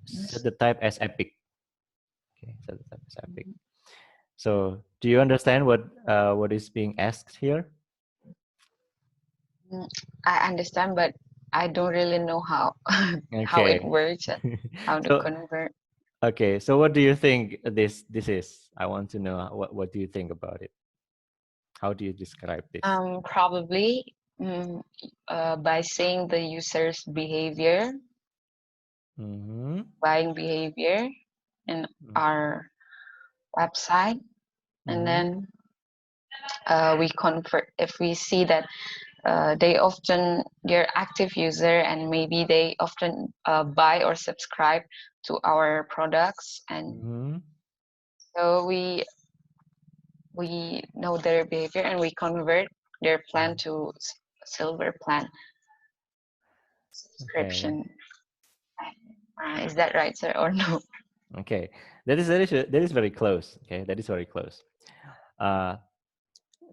set the type as epic. Okay, set the type as epic. So do you understand what is being asked here? I understand, but I don't really know how how it Okay. works and how to So convert. okay, so what do you think this is? I want to know what do you think about it? How do you describe this? Probably by seeing the user's behavior, Mm-hmm. buying behavior in our website, and Mm-hmm. then we convert if we see that they're active user and maybe they often buy or subscribe to our products, and Mm-hmm. so we know their behavior and we convert their plan to silver plan Okay. subscription. Is that right, sir, or no? Okay. That is very close. Okay, that is very close. Uh,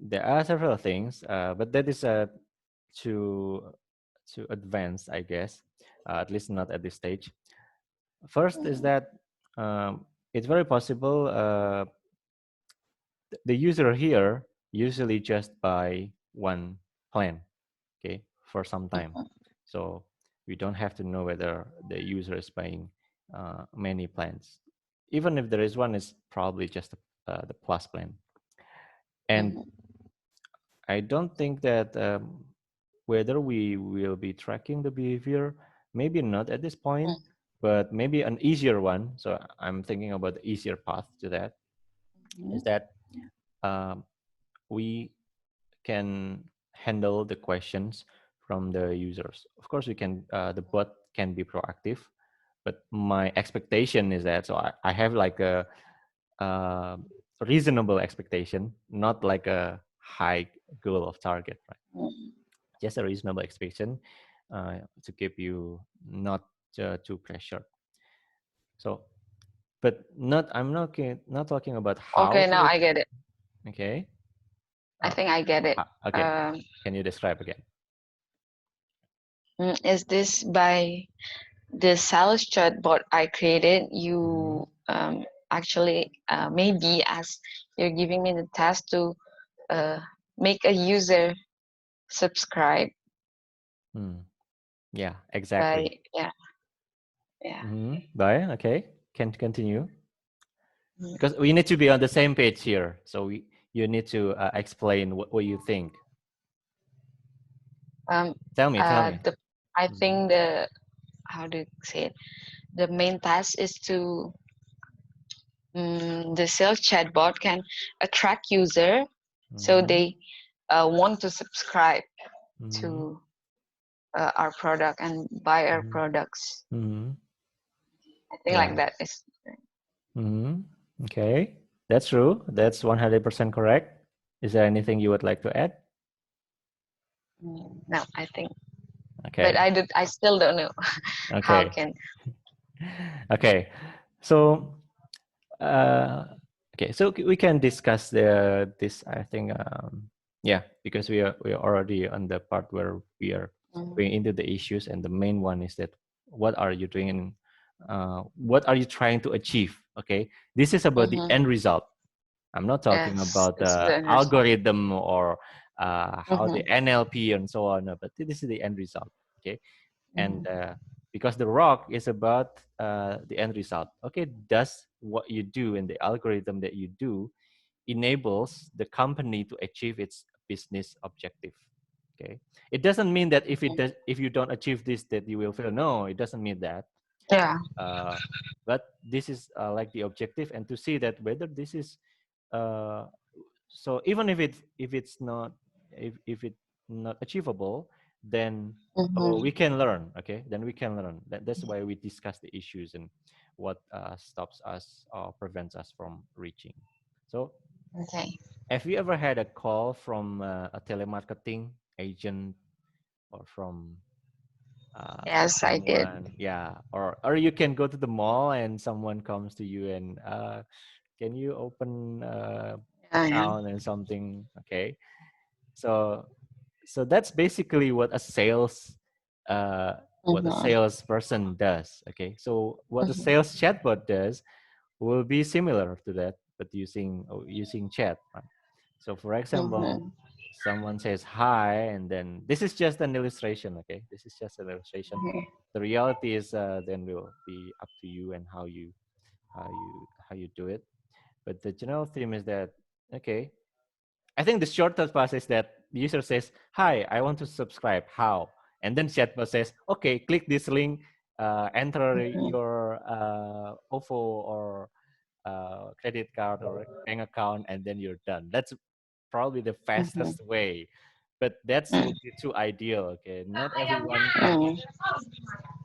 there are several things, but that is too too advanced, I guess. At least not at this stage. First is that it's very possible the user here usually just buy one plan, okay, for some time. So we don't have to know whether the user is buying many plans. Even if there is one, it's probably just the plus plan. And Mhm. I don't think that whether we will be tracking the behavior, maybe not at this point, but maybe an easier one. So I'm thinking about the easier path to that is that um, we can handle the questions from the users. Of course, we can. The bot can be proactive, but my expectation is that I have like a reasonable expectation, not like a high goal of target, right? Just a reasonable expectation to keep you not too pressured. So, but not I'm not talking about how Okay, to now reach. I get it. Okay. I think I get it. Okay. Can you describe again? Is this by the sales chatbot I created? Mm-hmm. You actually maybe as you're giving me the task to uh, make a user subscribe Yeah, by exactly. yeah. Bye. Okay. Can continue Mm. because we need to be on the same page here. So you need to explain what you think. Um, Tell me. Tell me. the I Mm-hmm. think the how do you say it? The main task is to the sales chatbot can attract user so Mm-hmm. they want to subscribe Mm-hmm. to our product and buy our Mm-hmm. products. Mm-hmm. I think like Yeah. that is Mm-hmm. Okay. That's true. That's 100% correct. Is there anything you would like to add? no, I think, but Okay. I still don't know how Okay. can. Okay. So okay, so we can discuss this. I think, yeah, because we are already on the part where we are going into the issues, and the main one is that what are you doing, and what are you trying to achieve? Okay, this is about the end result. I'm not talking Yes, about it's the the result. algorithm or how the NLP and so on, but this is the end result. Okay, and because the rock is about the end result. Okay, does what you do and the algorithm that you do enables the company to achieve its business objective? Okay, it doesn't mean that if you don't achieve this that you will fail. No, it doesn't mean that. Yeah. uh, but this is like the objective, and to see that whether this is uh, so even if it's not, if it's not achievable, then we can learn. Okay, then we can learn. That's why we discuss the issues and what stops us or prevents us from reaching. So Okay. have you ever had a call from a telemarketing agent, or from Yes, I did. someone, yeah, or you can go to the mall and someone comes to you and can you open Yeah. account and something? Okay, so that's basically what a sales uh, what a Mhm. salesperson does. Okay, so what a sales chatbot does will be similar to that, but using chat, right? So for example, Mhm. someone says hi, and then this is just an illustration. Okay, this is just an illustration. The reality is then will be up to you and how you do it. But the general theme is that, okay, I think the shortest path is that the user says, "Hi, I want to subscribe. How?" And then chatbot says, "Okay, click this link, enter Mhm. your OVO or credit card or bank account, and then you're done." That's probably the Mhm. fastest way, but that's Mhm. would be too ideal. Okay, not everyone Mhm.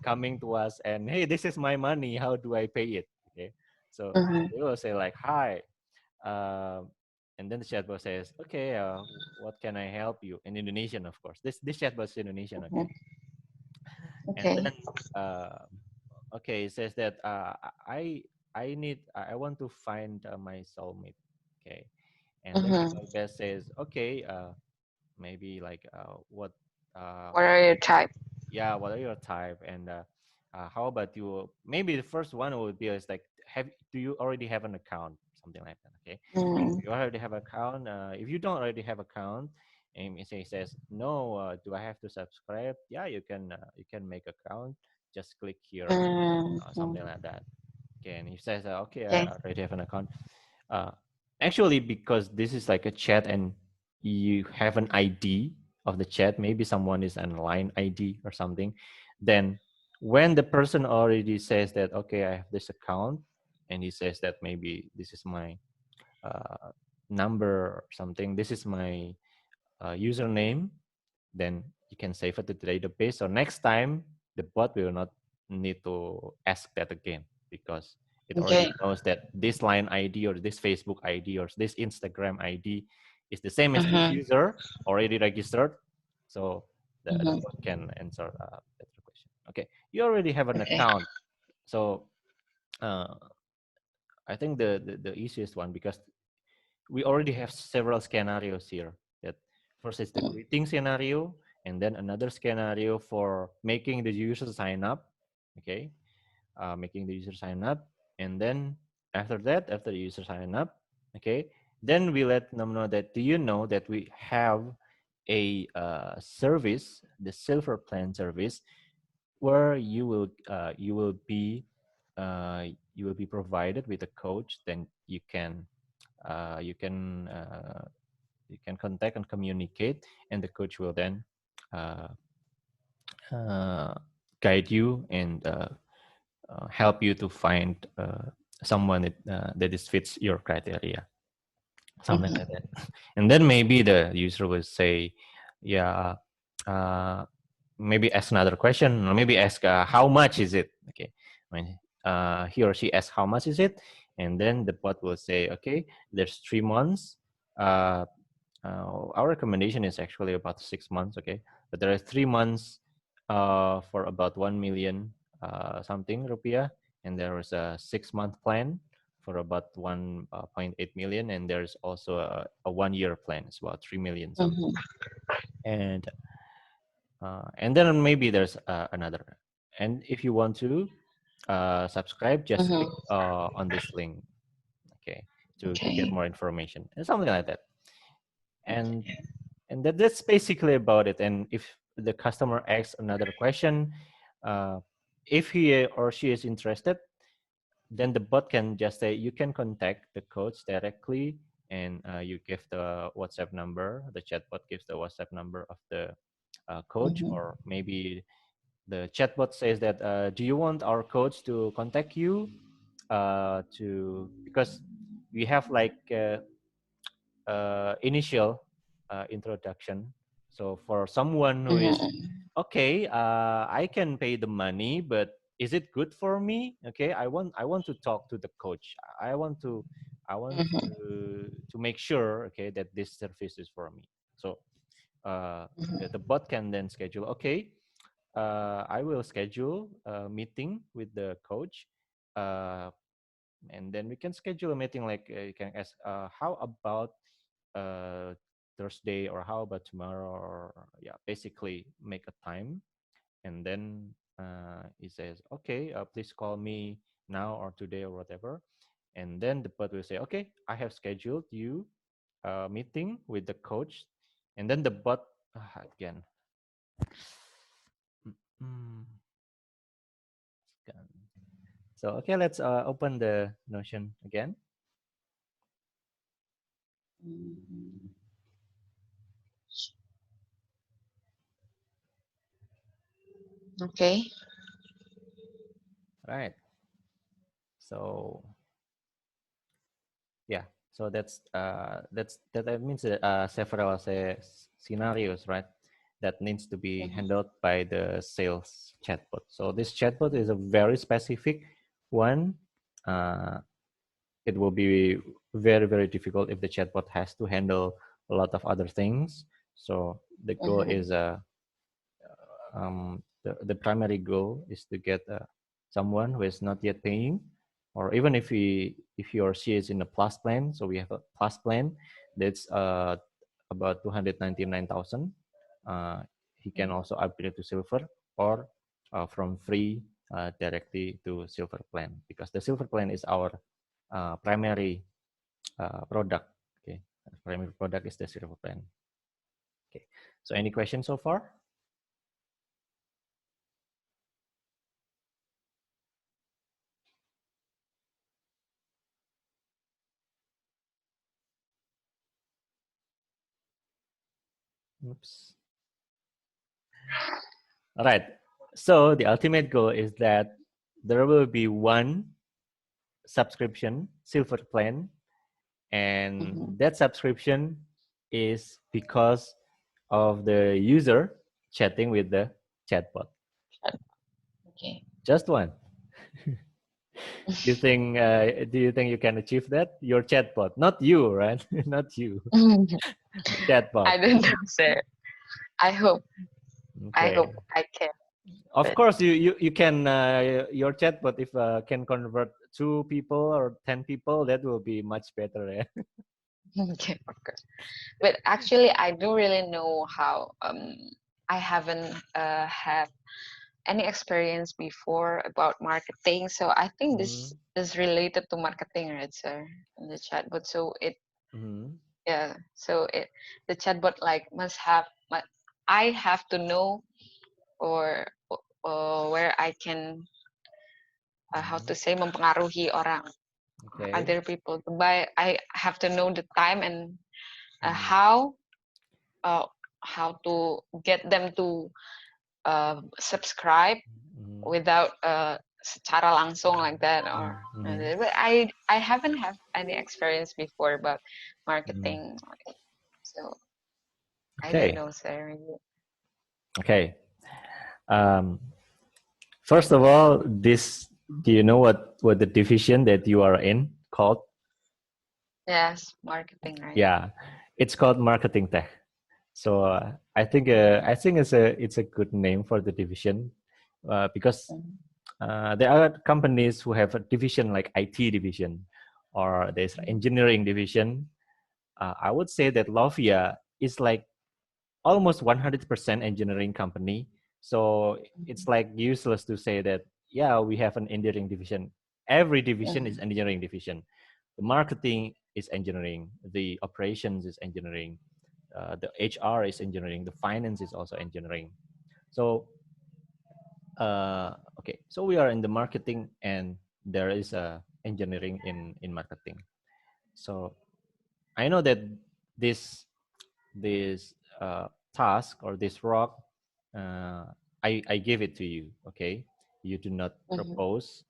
coming to us and, "Hey, this is my money. How do I pay it?" Okay, so Mhm. they will say like, "Hi." Um, and then the chatbot says, "Okay, what can I help you?" In Indonesian, of course. This chatbot is Indonesian, okay. Mhm. And Okay. then, okay, it says that I want to find my soulmate, okay. And then Mhm. chatbot says, "Okay, maybe like what, What are your type? yeah, what are your type, and how about you? Maybe the first one would be is like, do you already have an account, something like that, okay. Mhm. You already have account. If you don't already have account, and it says no, do I have to subscribe? Yeah, you can make account. Just click here, Mhm. something like that. Okay, and he says, okay, Okay. I already have an account. Uh, Actually, because this is like a chat and you have an ID of the chat, maybe someone is an line ID or something, then when the person already says that, okay, I have this account, and he says that maybe this is my uh, number or something, this is my username, then you can save it to the database. So next time the bot will not need to ask that again, because it already Okay. knows that this line ID or this Facebook ID or this Instagram ID is the same as this Mhm. user already registered. So the Mhm. bot can answer that question. Okay, you already have an Okay. account. So uh, I think the easiest one, because we already have several scenarios here. That first is the greeting scenario, and then another scenario for making the user sign up. Okay, making the user sign up, and then after that, after the user sign up, okay, then we let them know that, do you know that we have a service, the silver plan service, where you will be provided with a coach. Then uh, you can uh, you can contact and communicate, and the coach will then uh, uh, guide you and help you to find someone that is fits your criteria, something like Mhm. that. And then maybe the user will say, yeah, uh, maybe ask another question, or maybe ask, how much is it, okay. When he or she asks how much is it, and then the bot will say, okay, there's 3 months. uh, our recommendation is actually about 6 months, okay, but there are 3 months for about 1 million something rupiah, and there is a 6 month plan for about 1.8 million, and there's also a 1 year plan. It's about 3 million something. Mhm. And then maybe there's another. And if you want to subscribe, just Mhm. click on this link, okay, to get Okay. more information and something like that. and Okay. and that's basically about it. And if the customer asks another question, uh, if he or she is interested, then the bot can just say, you can contact the coach directly, and you give the WhatsApp number. The chatbot gives the WhatsApp number of the coach, Mhm. or maybe the chatbot says that, do you want our coach to contact you, to because we have like initial introduction. So for someone who is, Mhm. okay, I can pay the money, but is it good for me? Okay, I want to talk to the coach. I want Mhm. to make sure, okay, that this service is for me. So the Mhm. bot can then schedule, okay, I will schedule a meeting with the coach, uh, and then we can schedule a meeting, like you can ask, how about uh, Thursday, or how about tomorrow, or yeah, basically make a time, and then It says, okay, please call me now or today or whatever. And then the bot will say, okay, I have scheduled you a meeting with the coach. And then the bot, again, mm, so, okay, let's open the Notion again. Okay. Right. So yeah, so that means several scenarios, right? That needs to be handled by the sales chatbot. So this chatbot is a very specific one. It will be very, very difficult if the chatbot has to handle a lot of other things. So the goal is the primary goal is to get someone who is not yet paying, or even if he or she is in a plus plan. So we have a plus plan that's about 299,000. He can also upgrade to silver, or from free directly to silver plan, because the silver plan is our primary product. Okay, primary product is the silver plan. Okay, so any questions so far? Oops. All right. So the ultimate goal is that there will be one subscription, silver plan, and that subscription is because of the user chatting with the chatbot. Okay. Just one. Do you think you can achieve that? Your chatbot, not you, right? Not you. The chatbot. I don't know, sir. I hope. I Okay. hope I can. Of But course, you can your chatbot, if can convert 2 people or 10 people, that will be much better. Yeah. okay, of course. But actually, I don't really know how. I haven't had any experience before about marketing, so I think this is related to marketing, right, sir? In the chatbot, so it Mm-hmm. yeah, so it the chatbot like must have. I have to know or where I can how to say mempengaruhi orang Okay. other people to buy. I have to know the time and Mm-hmm. uh, how to get them to subscribe Mm-hmm. without secara langsung like that or Mm-hmm. but I haven't have any experience before about Mm-hmm. marketing, so I don't Okay. know, sir. Okay. Um, First of all, this do you know what the division that you are in called? Yes, marketing, right? Yeah, it's called marketing tech. So I think it's a good name for the division, because there are companies who have a division like IT division, or there's engineering division. I would say that Lovia is like almost 100% engineering company. So it's like useless to say that, yeah, we have an engineering division. Every division is engineering division. The marketing is engineering. The operations is engineering. The HR is engineering. The finance is also engineering. So, okay, so we are in the marketing, and there is engineering in marketing. So I know that this task or this rock, uh, I give it to you. Okay, you do not propose.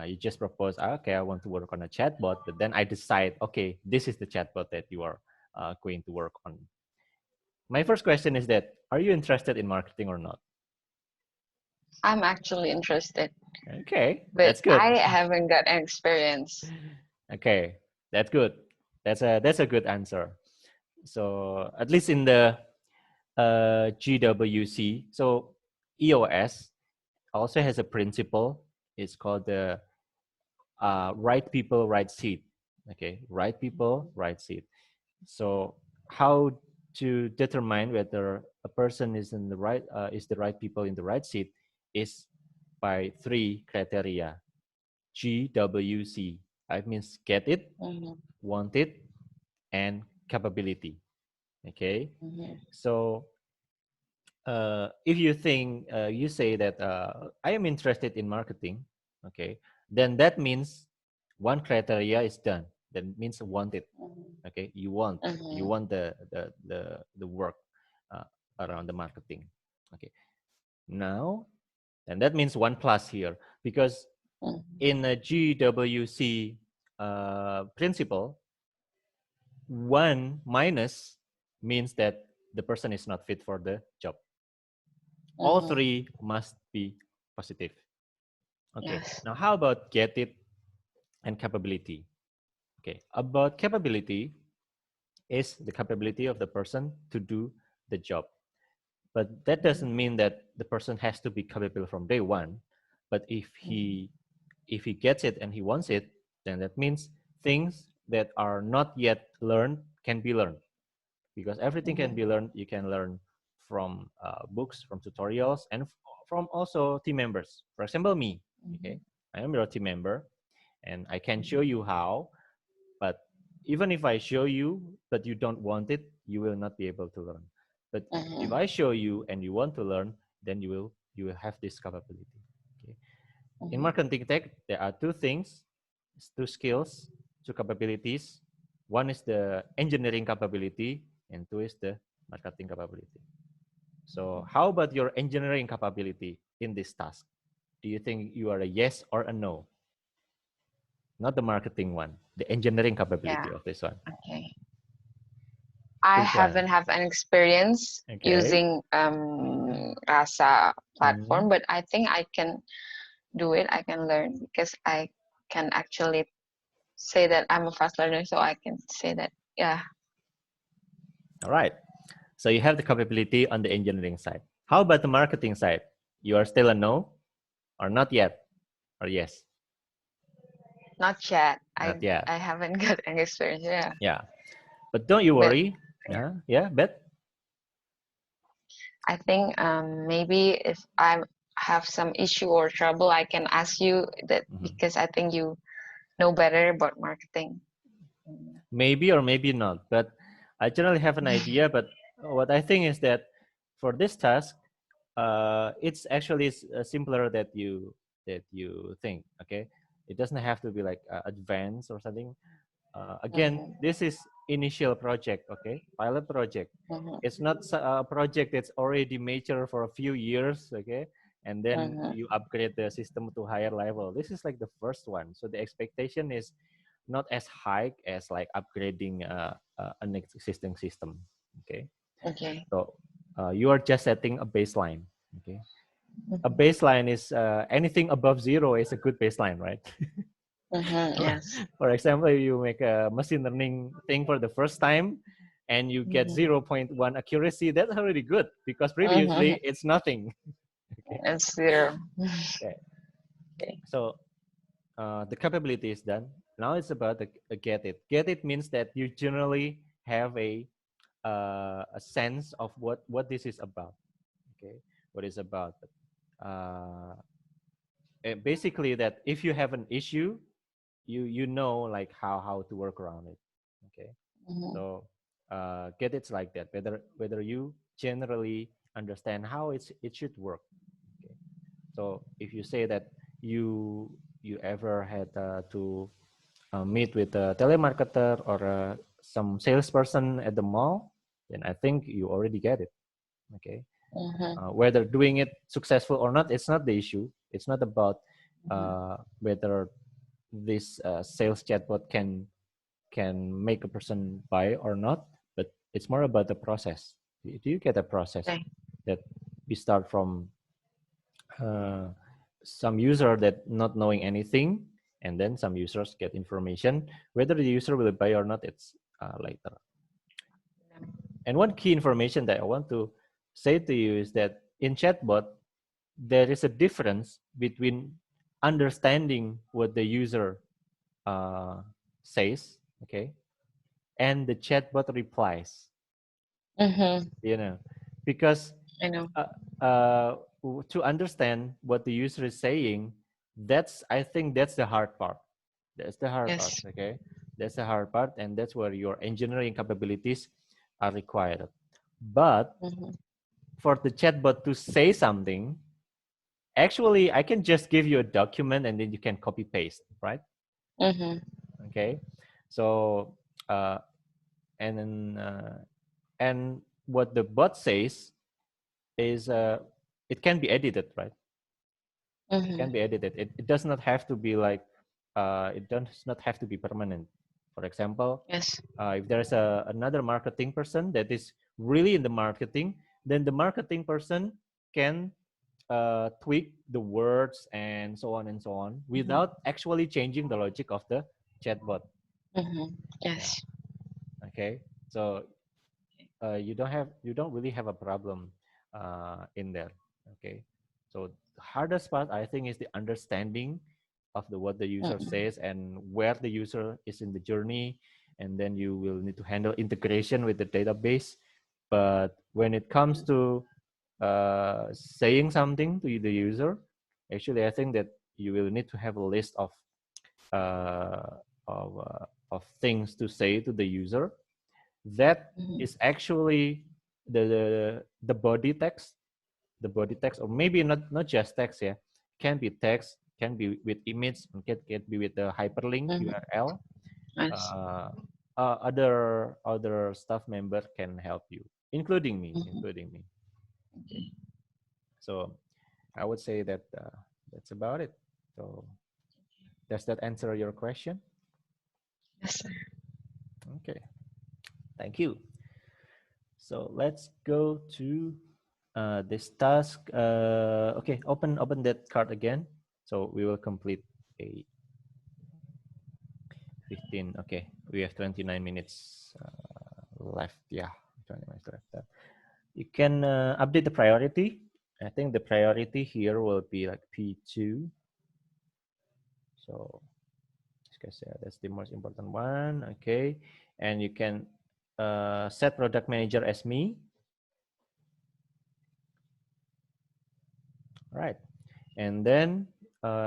You just propose, okay, I want to work on a chatbot, but then I decide, okay, this is the chatbot that you are going to work on. My first question is that, are you interested in marketing or not? I'm actually interested, Okay, but that's good. I haven't got experience. Okay, that's good. That's a good answer. So at least in the GWC, so EOS also has a principle. It's called the right people, right seat. Okay, right people, right seat. So how to determine whether a person is in the right is the right people in the right seat is by 3 criteria. GWC. It means get it, want it, and capability. Okay. So if you think you say that I am interested in marketing, okay, then that means one criteria is done. That means wanted. Okay, you want the work uh, around the marketing. Okay, now, and that means 1+ here, because in a GWC principle, 1- means that the person is not fit for the job. All 3 must be positive. Okay, Yes. now how about get it and capability? Okay, about capability is the capability of the person to do the job. But that doesn't mean that the person has to be capable from day one. But if he gets it and he wants it, then that means things that are not yet learned can be learned, because everything can be learned. You can learn from books, from tutorials, and from also team members. For example, me. Okay, I am your team member, and I can show you how. But even if I show you, but you don't want it, you will not be able to learn. But if I show you and you want to learn, then you will have this capability. Okay. In marketing tech, there are 2 things, 2 skills, 2 capabilities. One is the engineering capability, and 2 is the marketing capability. So how about your engineering capability in this task? Do you think you are a yes or a no? Not the marketing one, the engineering capability Yeah. of this one. Okay. I Which one? haven't have an experience Okay. using Rasa Mm-hmm. platform, but I think I can do it. I can learn because I can actually say that I'm a fast learner, so I can say that, yeah. All right. So you have the capability on the engineering side. How about the marketing side? You are still a no or not yet or yes? Not yet. Not I yet. I haven't got any experience. Yeah, Yeah. But don't you but worry. yeah, Yeah, but I think maybe if I have some issue or trouble, I can ask you that mhm. because I think you know better about marketing. Maybe or maybe not. But I generally have an idea. But what I think is that for this task, it's actually simpler that you think. Okay, it doesn't have to be like advanced or something. Again, Mm-hmm. this is initial project. Okay, pilot project. Mm-hmm. It's not a project that's already mature for a few years. Okay, and then Mm-hmm. you upgrade the system to higher level. This is like the first one, so the expectation is not as high as like upgrading an existing system. Okay, Okay. so you are just setting a baseline. Okay, a Mm-hmm. baseline is anything above 0 is a good baseline, right? Mm-hmm. Yes. For example, you make a machine learning thing for the first time and you get Mm-hmm. 0.1 accuracy, that's already good because Mm-hmm. previously it's nothing. Okay. It's zero. Okay. Okay. So the capability is done. Now it's about the get it. Get it means that you generally have a sense of what this is about. Okay, what is about. Uh, Basically, that if you have an issue, you know like how to work around it. Okay, Mm-hmm. so get it's like that. Whether you generally understand how it should work. Okay, so if you say that you ever had to meet with a telemarketer or some salesperson at the mall, then I think you already get it. Okay, Mm-hmm. whether doing it successful or not, it's not the issue. It's not about Mm-hmm. whether this sales chatbot can make a person buy or not, but it's more about the process. Do you get a process Okay. that we start from uh, some user that not knowing anything, and then some users get information. Whether the user will buy or not, it's later. And one key information that I want to say to you is that in chatbot, there is a difference between understanding what the user uh, says, okay, and the chatbot replies. Mm-hmm. You know, because I know. uh, uh, to understand what the user is saying, I think that's the hard part. That's the hard part. Yes. Okay, that's the hard part, and that's where your engineering capabilities are required. But Mm-hmm. for the chatbot to say something, actually, I can just give you a document and then you can copy paste, right? Mm-hmm. Okay, so uh, and then and what the bot says is it can be edited, right? It Mm-hmm. can be edited. It does not have to be like it does not have to be permanent. For example, Yes. if there's another marketing person that is really in the marketing, then the marketing person can tweak the words and so on Mm-hmm. without actually changing the logic of the chatbot. Mm-hmm. Yeah. Yes. Okay. So you don't really have a problem in there. Okay. So the hardest part I think is the understanding of the what the user Mm-hmm. says and where the user is in the journey, and then you will need to handle integration with the database. But when it comes to saying something to the user, actually I think that you will need to have a list uh, of things to say to the user that Mm-hmm. is actually the body text, or maybe not just text. Yeah, can be text, can be with image, and can be with the hyperlink Mm-hmm. URL. Yes. uh, other staff member can help you, Mm-hmm. including me. So I would say that that's about it. So does that answer your question? Yes, sir. Okay, thank you. So let's go to this task. Okay, open that card again. So we will complete a 15. Okay, we have 29 minutes left. Yeah, 20 minutes left. You can update the priority. I think the priority here will be like P2. So because that's the most important one. Okay, and you can set product manager as me. Right, and then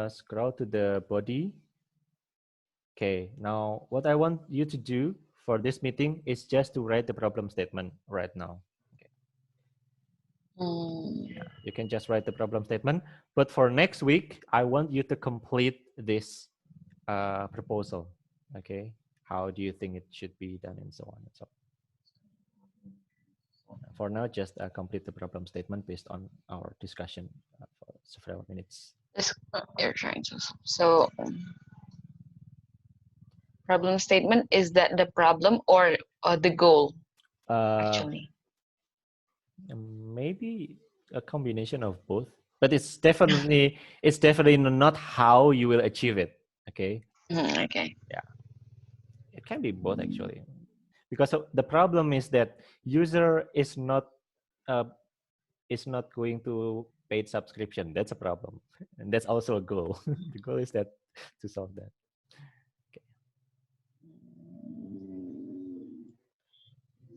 scroll to the body. Okay, now what I want you to do for this meeting is just to write the problem statement right now. Okay. Mm. Yeah, you can just write the problem statement, but for next week, I want you to complete this proposal. Okay, how do you think it should be done, and so on and so on. For now, just complete the problem statement based on our discussion for several minutes. This you're trying to. So problem statement, is that the problem or the goal Uh, actually? Maybe a combination of both, but it's definitely not how you will achieve it. Okay, Okay. yeah, it can be both actually, because the problem is that user uh, is not going to paid subscription. That's a problem, and that's also a goal. The goal is that to solve that. Okay.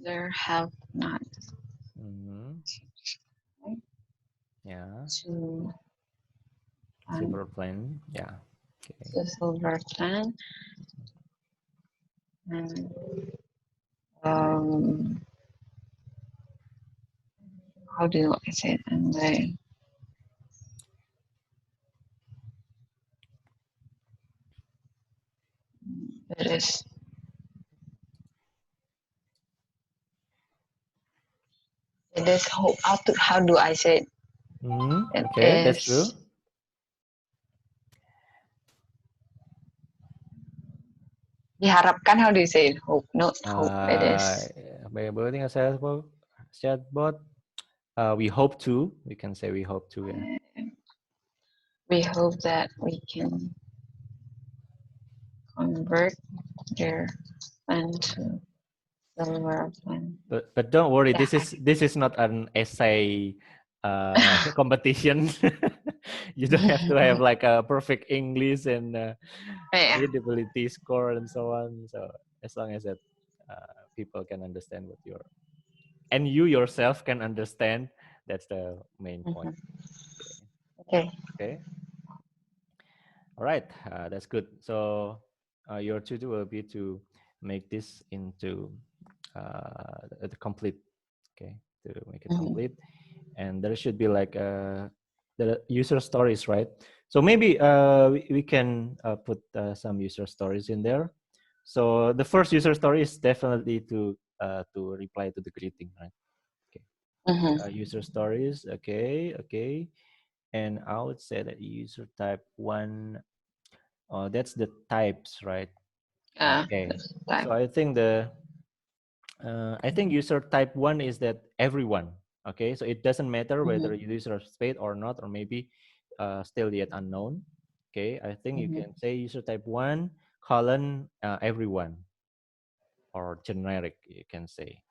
There have not Mm-hmm. Yeah, to silver plan. Yeah. Okay. the silver plan and um, how do I say it? And it is how do I say it? Mm-hmm. It Okay, that's true. is diharapkan. How do you say it? Hope, not hope. It Uh, is by building a chatbot, we hope to. We can say we hope to. Yeah. we hope that we can convert their plan to silver plan. But don't worry. Yeah. This is not an essay competition. You don't have to have like a perfect English and Yeah. readability score and so on. So as long as that people can understand what you're and you yourself can understand, that's the main point. Mhm. Okay. Okay. All right. That's good. So your to-do will be to make this into the complete. Okay. To make it complete, and there should be like the user stories, right? So maybe we can put some user stories in there. So the first user story is definitely to reply to the greeting, right? Okay. User stories. Okay. Okay. And I would say that user type one. Oh, that's the types, right? Okay. Type. So I think user type one is that everyone. Okay. So it doesn't matter whether user state or not, or maybe still yet unknown. Okay. I think you can say user type one colon everyone, or generic. You can say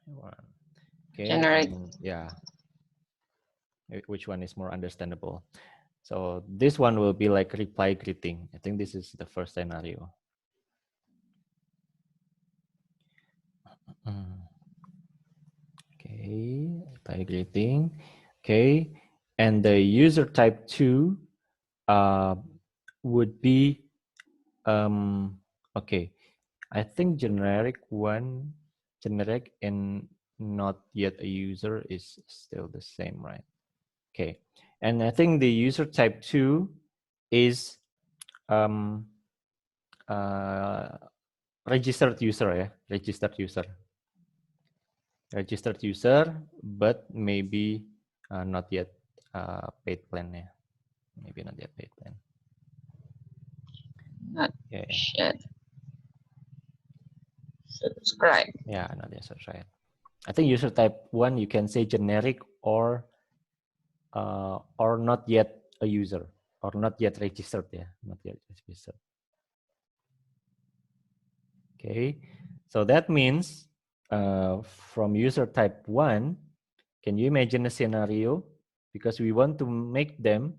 one. Okay. Generate. And yeah, which one is more understandable? So this one will be like reply greeting. I think this is the first scenario. Okay, reply greeting. Okay, and the user type two uh, would be okay. I think generic one, generic and not yet a user is still the same, right? Okay, and I think the user type two is um, uh, registered user, yeah, registered user, but maybe not yet paid plan, yeah, maybe not yet paid plan. Not Okay. yet subscribe. Yeah, not yet subscribe. I think user type one you can say generic or not yet a user or not yet registered, yeah, not yet registered. Okay, so that means from user type one, can you imagine a scenario? Because we want to make them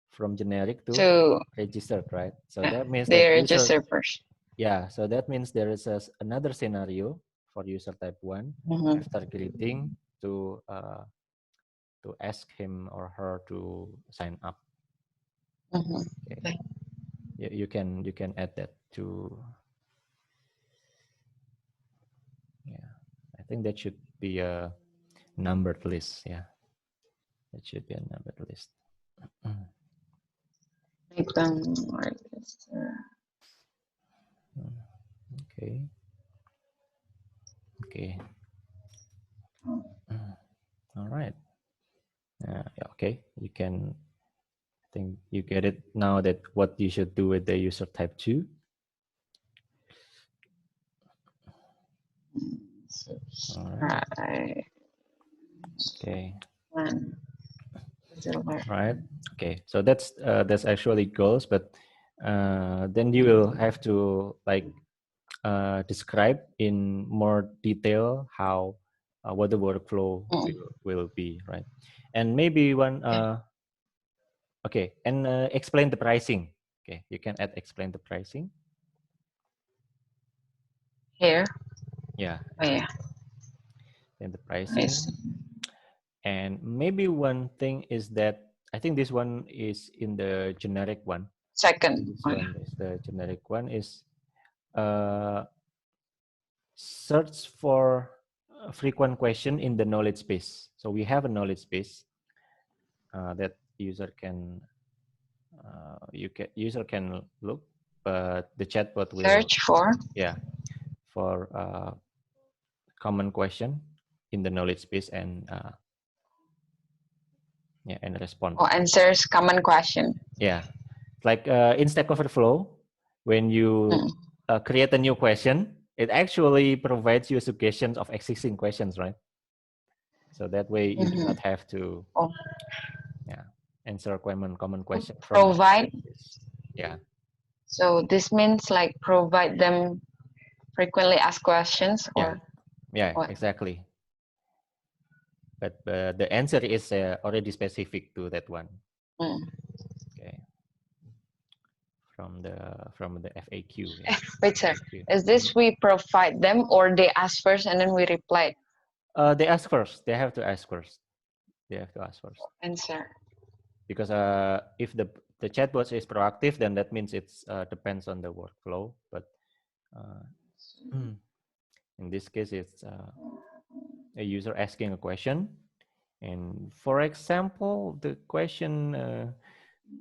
from generic to registered, right? So that means they that user, register first. yeah, so that means there is another scenario for user type one after greeting to ask him or her to sign up. Okay. You can add that to, yeah, I think that should be a numbered list. Yeah, that should be a numbered list. Make them register. Okay. Okay. All right. Yeah, okay. You can, I think you get it now that what you should do with the user type two. All right. Okay. Right. Okay. So that's actually goals, but then you will have to like describe in more detail how what the workflow will be, right? And maybe one okay, and explain the pricing. Okay, you can add explain the pricing Here. Yeah. Oh yeah. And the pricing. And maybe one thing is that I think this one is in the generic one. Second. This one is the generic one is search for a frequent question in the knowledge base. So we have a knowledge base that user can user can look, but the chatbot will search for for common question in the knowledge base and and respond. answers common question. Yeah, like in Stack Overflow, when you create a new question, it actually provides you suggestions of existing questions, right? So that way you do not have to answer common question from provide. Yeah. So this means like provide them frequently asked questions or what? Exactly. But the answer is already specific to that one. Okay. From the FAQ. Yeah. Wait, sir. Is this we provide them or they ask first and then we reply? They ask first. They have to ask first. They have to ask first. Answer. Because if the chatbot is proactive, then that means it's depends on the workflow. But uh, in this case, it's a user asking a question. And for example, the question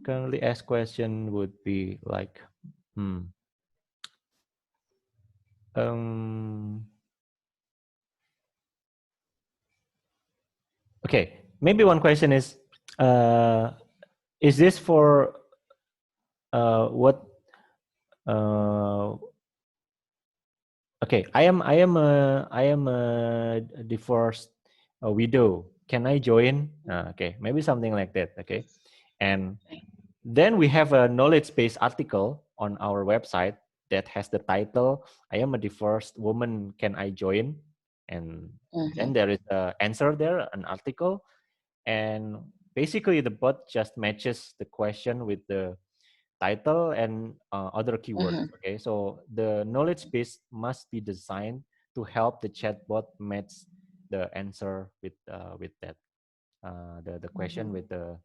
currently asked question would be like, um, okay, maybe one question is this for what? Okay, I am a divorced widow. Can I join? Okay, maybe something like that. Okay, and then we have a knowledge base article on our website that has the title "I am a divorced woman. Can I join?" And then there is an answer there, an article, and basically the bot just matches the question with the title and other keywords. Okay, so the knowledge base must be designed to help the chatbot match the answer with that the question with the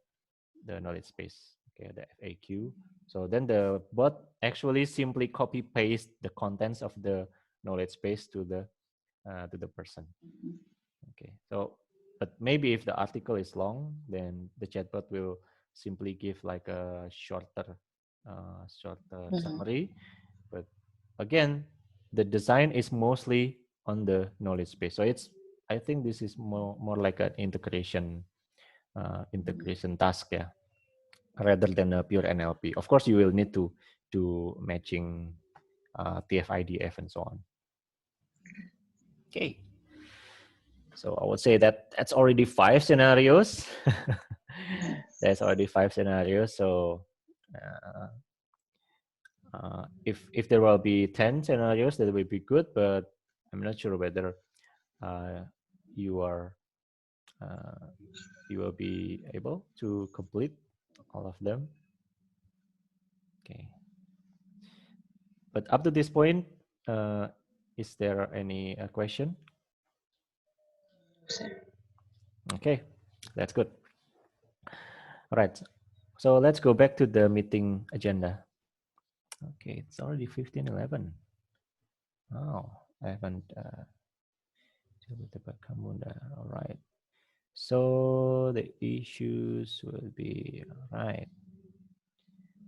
knowledge base. Okay, the FAQ. So then the bot actually simply copy paste the contents of the knowledge base to the person. Okay, so but maybe if the article is long, then the chatbot will simply give like a shorter summary. But again, the design is mostly on the knowledge base. So I think this is more like an integration task, yeah, rather than a pure NLP. Of course, you will need to do matching TF-IDF and so on. Okay. So I would say that's already 5 scenarios. That's already 5 scenarios. So if there will be 10 scenarios, that will be good. But I'm not sure whether you are you will be able to complete all of them. Okay. But up to this point, is there any question? Okay, that's good. All right. So let's go back to the meeting agenda. Okay, it's already 15:11. Oh, I haven't about Camunda. All right. So the issues will be all right.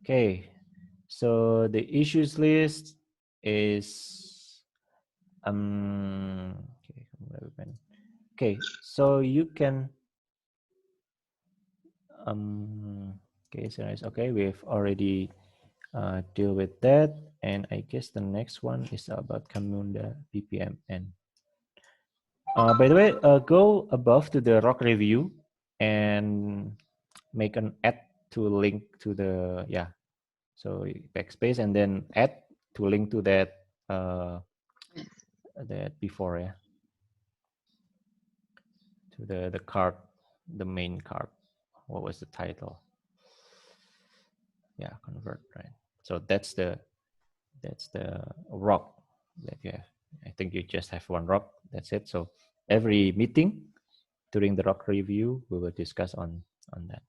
Okay. So the issues list is okay. Okay. So you can okay. So nice. Okay, we've already deal with that, and I guess the next one is about Camunda BPMN. By the way, go above to the rock review and make an add to link to the so backspace and then add to link to that that before to the card, the main card. What was the title? Yeah, convert, right? So that's the rock that you have. I think you just have one rock. That's it. So every meeting during the rock review, we will discuss on that.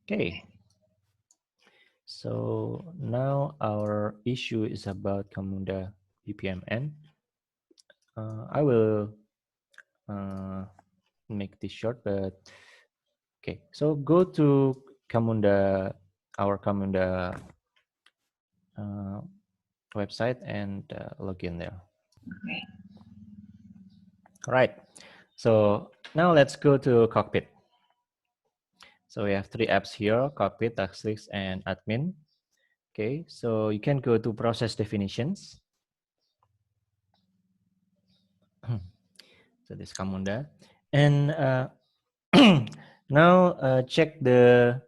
Okay. So now our issue is about Camunda BPMN. I will make this short, but okay. So go to Camunda, our Camunda website and log in there. Okay. All right. So now let's go to Cockpit. So we have 3 apps here: Cockpit, TaskList, and Admin. Okay, so you can go to Process Definitions. So this Camunda, and now check the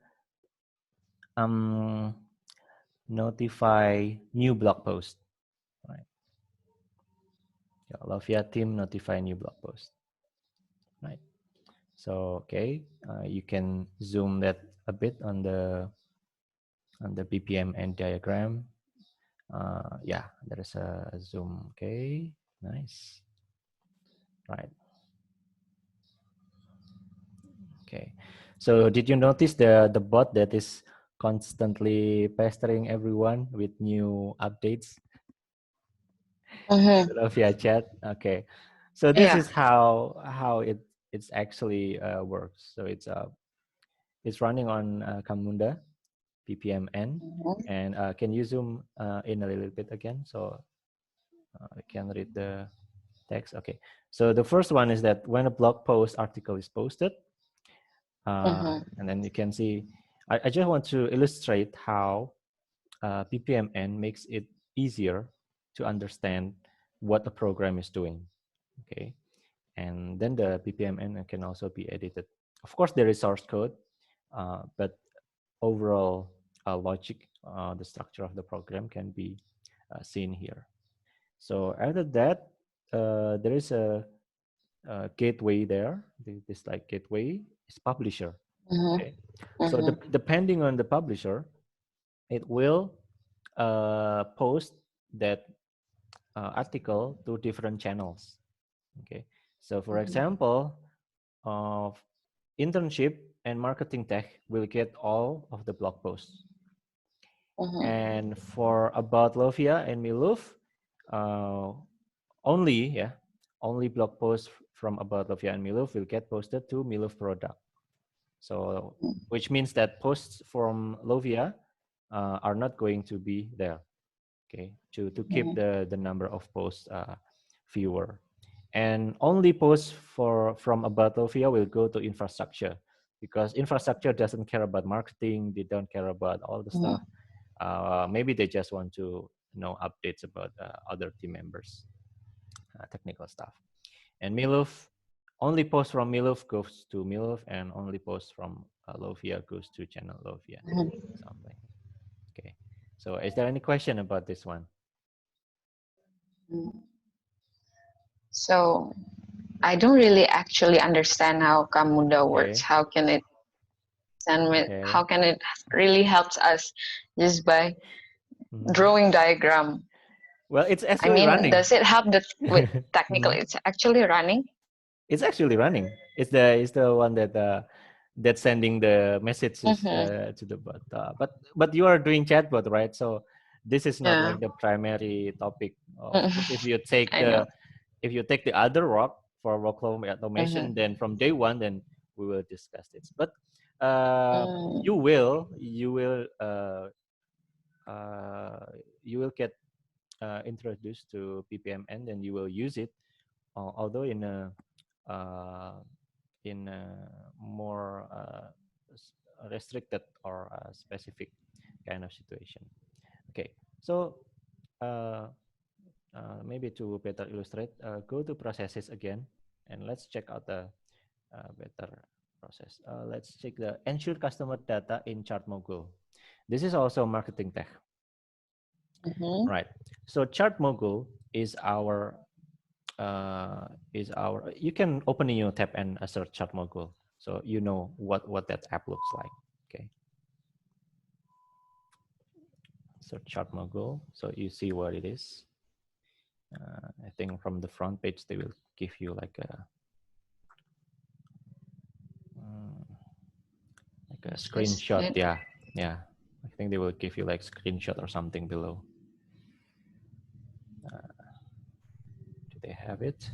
notify new blog post. Right. Lovia team notify new blog post. Right. So okay, you can zoom that a bit on the BPMN diagram. Yeah, there is a zoom. Okay, nice. Right. Okay. So did you notice the bot that is constantly pestering everyone with new updates? Mm-hmm. The Lovia chat. Okay. So this Yeah. is how it's actually works. So it's running on Camunda BPMN, Mm-hmm. and can you zoom in a little bit again so I can read the text? Okay. So the first one is that when a blog post article is posted, Mm-hmm. and then you can see. I just want to illustrate how BPMN makes it easier to understand what the program is doing. Okay, and then the BPMN can also be edited. Of course, there is source code, but overall logic, the structure of the program can be seen here. So after that, there is a gateway there. This like gateway is publisher. Mm-hmm. Okay, so depending on the publisher, it will post that article to different channels. Okay, so for example, of internship and marketing tech will get all of the blog posts, Mm-hmm. and for about Lovia and Miluf, uh, only only blog posts from about Lovia and Miluf will get posted to Miluf product. So which means that posts from Lovia are not going to be there. Okay, to keep Mm-hmm. the number of posts fewer, and only posts from about Lovia will go to infrastructure, because infrastructure doesn't care about marketing, they don't care about all the stuff. Maybe they just want to know updates about other team members, technical stuff. And Miluf, only post from Miluf goes to Miluf, and only post from Lovia goes to channel Lovia. Something. Okay. So, is there any question about this one? Mm-hmm. So I don't really actually understand how Camunda works. Okay. How can it and Okay. how can it really helps us just by Mhm. drawing diagram? Well, it's I actually mean, running. does it help that with technical? Mhm. It's actually running. It's actually running. It's the one that that's sending the messages Mm-hmm. to the bot. But you are doing chatbot, right? So this is not Yeah. like the primary topic. Of course, Mm-hmm. if you take I know. the other rock for workflow Mm-hmm. automation, then from day one, then we will discuss this. But Mm-hmm. uh, you will get introduced to PPMN, then you will use it, although uh, in a more restricted or specific kind of situation. Okay, so uh, maybe to better illustrate, go to processes again, and let's check out the better process. Let's check the ensure customer data in ChartMogul. This is also marketing tech, Mm-hmm. right? So ChartMogul is our. You can open a new tab and search ChartMogul, so you know what that app looks like. Okay, search ChartMogul, so you see what it is. I think from the front page they will give you mm, like a Is this screenshot. it? Yeah, yeah. I think they will give you like screenshot or something below. Do they have it?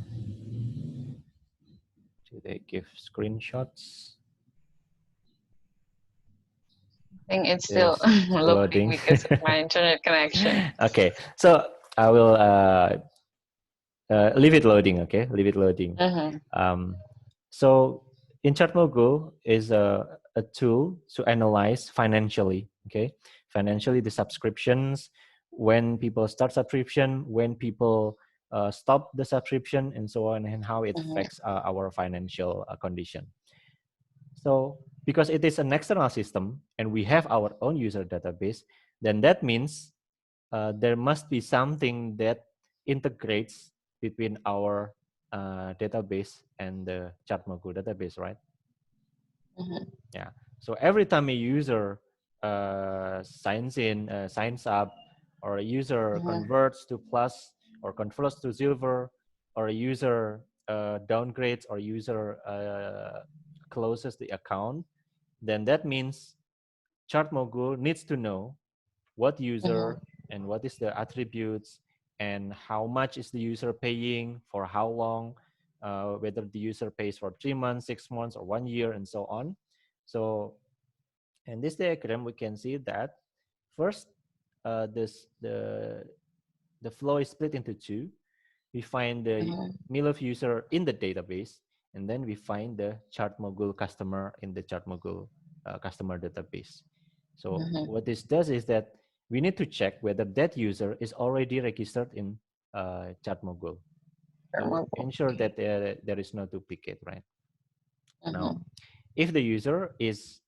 Do they give screenshots? I think it's still Still loading loading. because of my internet connection. Okay, so I will leave it loading. Okay, leave it loading. Mm-hmm. Um, so in ChartMogul is a tool to analyze financially. Okay, financially the subscriptions, when people start subscription, when people stop the subscription, and so on, and how it Mm-hmm. affects our financial condition. So because it is an external system and we have our own user database, then that means there must be something that integrates between our database and the ChartMogul database, right? Mm-hmm. Yeah. So every time a user signs up, or a user Mm-hmm. converts to plus or converts to silver, or a user downgrades or user closes the account, then that means ChartMogul needs to know what Mhm. user and what is the attributes and how much is the user paying for how long, whether the user pays for 3 months, 6 months, or 1 year, and so on. So in this diagram, we can see that first, the flow is split into two. We find the Mhm. Milov user in the database, and then we find the ChartMogul customer in the ChartMogul customer database. So Mhm. what this does is that we need to check whether that user is already registered in ChartMogul to ensure Okay. that there is no duplicate, right? Now, Mhm. if the user is,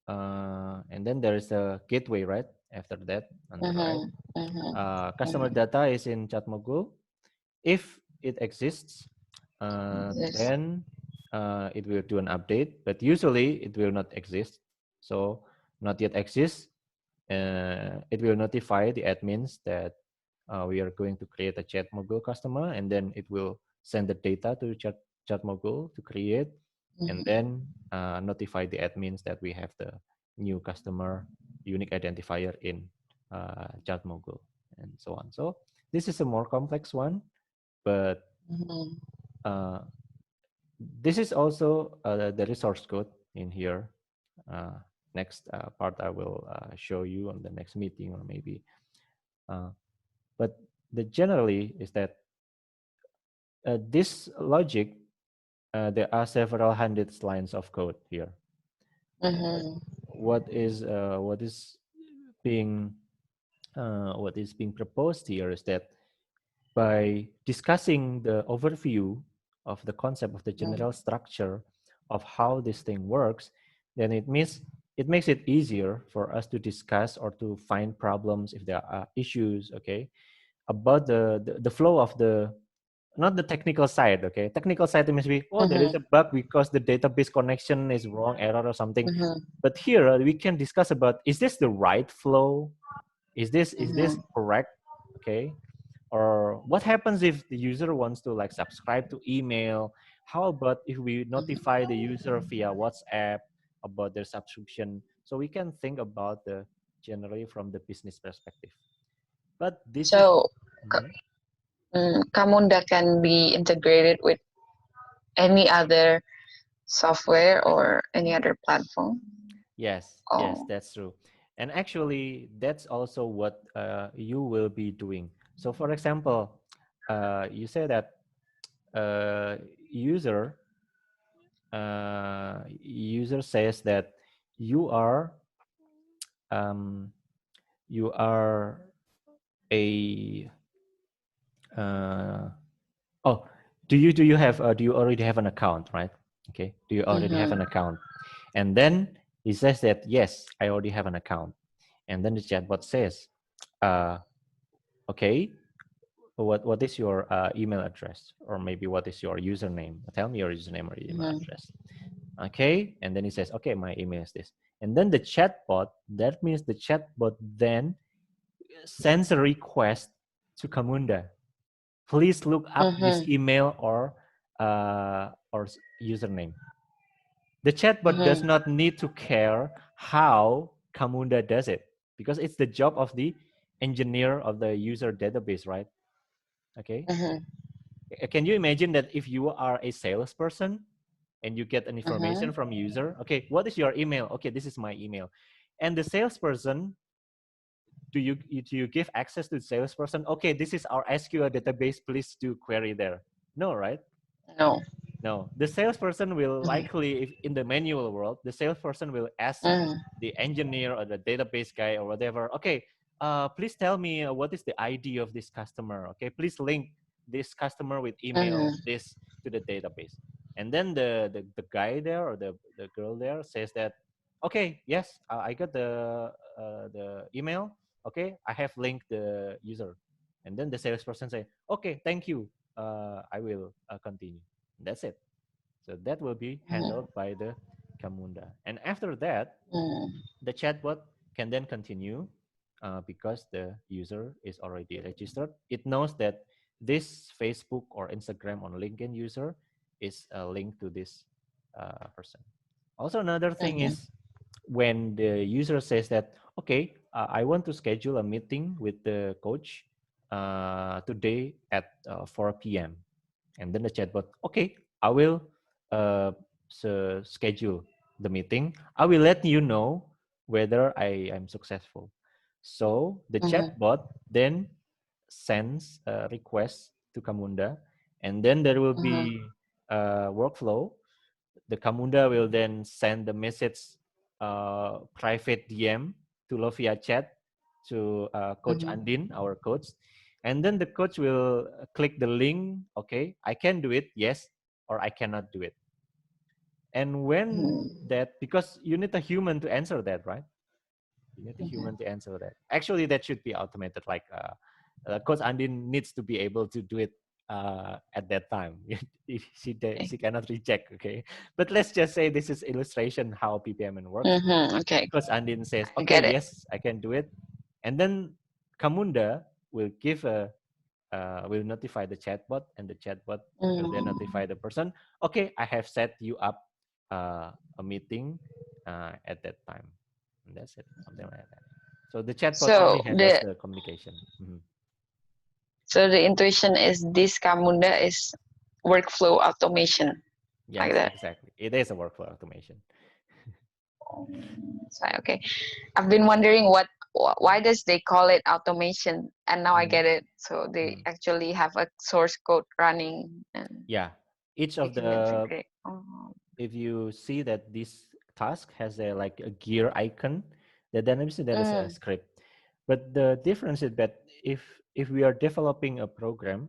and then there is a gateway, right? After that, on the right, Mhm. Mhm. customer Mhm. data is in ChatMogul. If it exists, Yes. then it will do an update, but usually it will not exist. So not yet exists. It will notify the admins that we are going to create a ChatMogul customer, and then it will send the data to ChatMogul to create, and Mhm. then notify the admins that we have the new customer unique identifier in ChatMogul, and so on. So this is a more complex one, but Mhm. uh, this is also the resource code in here. Uh, Next part I will show you on the next meeting, or maybe. Uh, but the generally is that this logic, there are several hundreds lines of code here. And Mhm. being what is being proposed here is that by discussing the overview of the concept of the Mhm. general structure of how this thing works, then it makes it easier for us to discuss or to find problems if there are issues, okay, about the flow of the, not the technical side, okay. Technical side means we, oh, there is Mhm. a bug because the database connection is wrong, error or something. Mhm. But here we can discuss about, is this the right flow? Is this Mhm. correct? Okay. Or what happens if the user wants to like subscribe to email? How about if we Mhm. notify the user via WhatsApp about their subscription? So we can think about the generally from the business perspective. But this is So, Mhm. Camunda can be integrated with any other software or any other platform. Yes, yes, Oh. that's true. And actually, that's also what you will be doing. So, for example, you say that user user says that you are um, you are a uh, oh, do you already have an account, right? Okay, do you already have Mhm. an account? And then he says that yes, I already have an account. And then the chatbot says, uh, okay, what is your email address, or maybe what is your username? Tell me your username or email Mhm. address. Okay, and then he says, okay, my email is this. And then the chatbot, that means the chatbot then sends a request to Camunda. Please look up this Mhm. email or username. The chatbot does Mhm. not need to care how Camunda does it, because it's the job of the engineer of the user database, right? Okay. Mhm. Can you imagine that if you are a salesperson and you get an information Mhm. from user, okay, what is your email? Okay, this is my email. And the salesperson, do you give access to the salesperson? Okay, this is our SQL database, please do query there. No, right? No. No, the salesperson will Mhm. likely, if in the manual world, the salesperson will ask Mhm. the engineer or the database guy or whatever, okay, please tell me what is the ID of this customer. Okay, please link this customer with email Mhm. this to the database. And then the guy there or the girl there says that, okay, yes, I got the email. Okay, I have linked the user. And then the salesperson say, okay, thank you. I will continue. That's it. So that will be Mhm. handled by the Camunda. And after that, Mhm. the chatbot can then continue because the user is already registered. It knows that this Facebook or Instagram or LinkedIn user is linked to this person. Also, another thing Mhm. is when the user says that, okay, I want to schedule a meeting with the coach today at 4 p.m. And then the chatbot, okay, I will schedule the meeting. I will let you know whether I am successful. So the Mhm. chatbot then sends a request to Camunda, and then there will Mhm. be a workflow. The Camunda will then send the message private DM to Lovia chat to Coach Mhm. Andin, our coach. And then the coach will click the link. Okay, I can do it, yes, or I cannot do it. And when Mhm. that, because you need a human to answer that, right? You need a human to answer that. Actually, that should be automated. Like Coach Andin needs to be able to do it at that time. She cannot reject. Okay, but let's just say this is illustration how PPMN works. Mhm. Okay, Coach Andin says, I "Okay, get it. yes, I can do it," and then Camunda will give a will notify the chatbot, and the chatbot will then notify Mm. the person. Okay, I have set you up a meeting at that time, and that's it, something like that. So the chatbot only So handles the the communication. Mhm. so the intuition is this Camunda is workflow automation like Yes, that. exactly. It is a workflow automation. So, okay, I've been wondering why does they call it automation, and now I Mhm. get it. So they Mhm. actually have a source code running, and Yeah, each they of can the integrate. Oh, if you see that this task has a like a gear icon, then obviously that is a mm, script. But the difference is that if we are developing a program,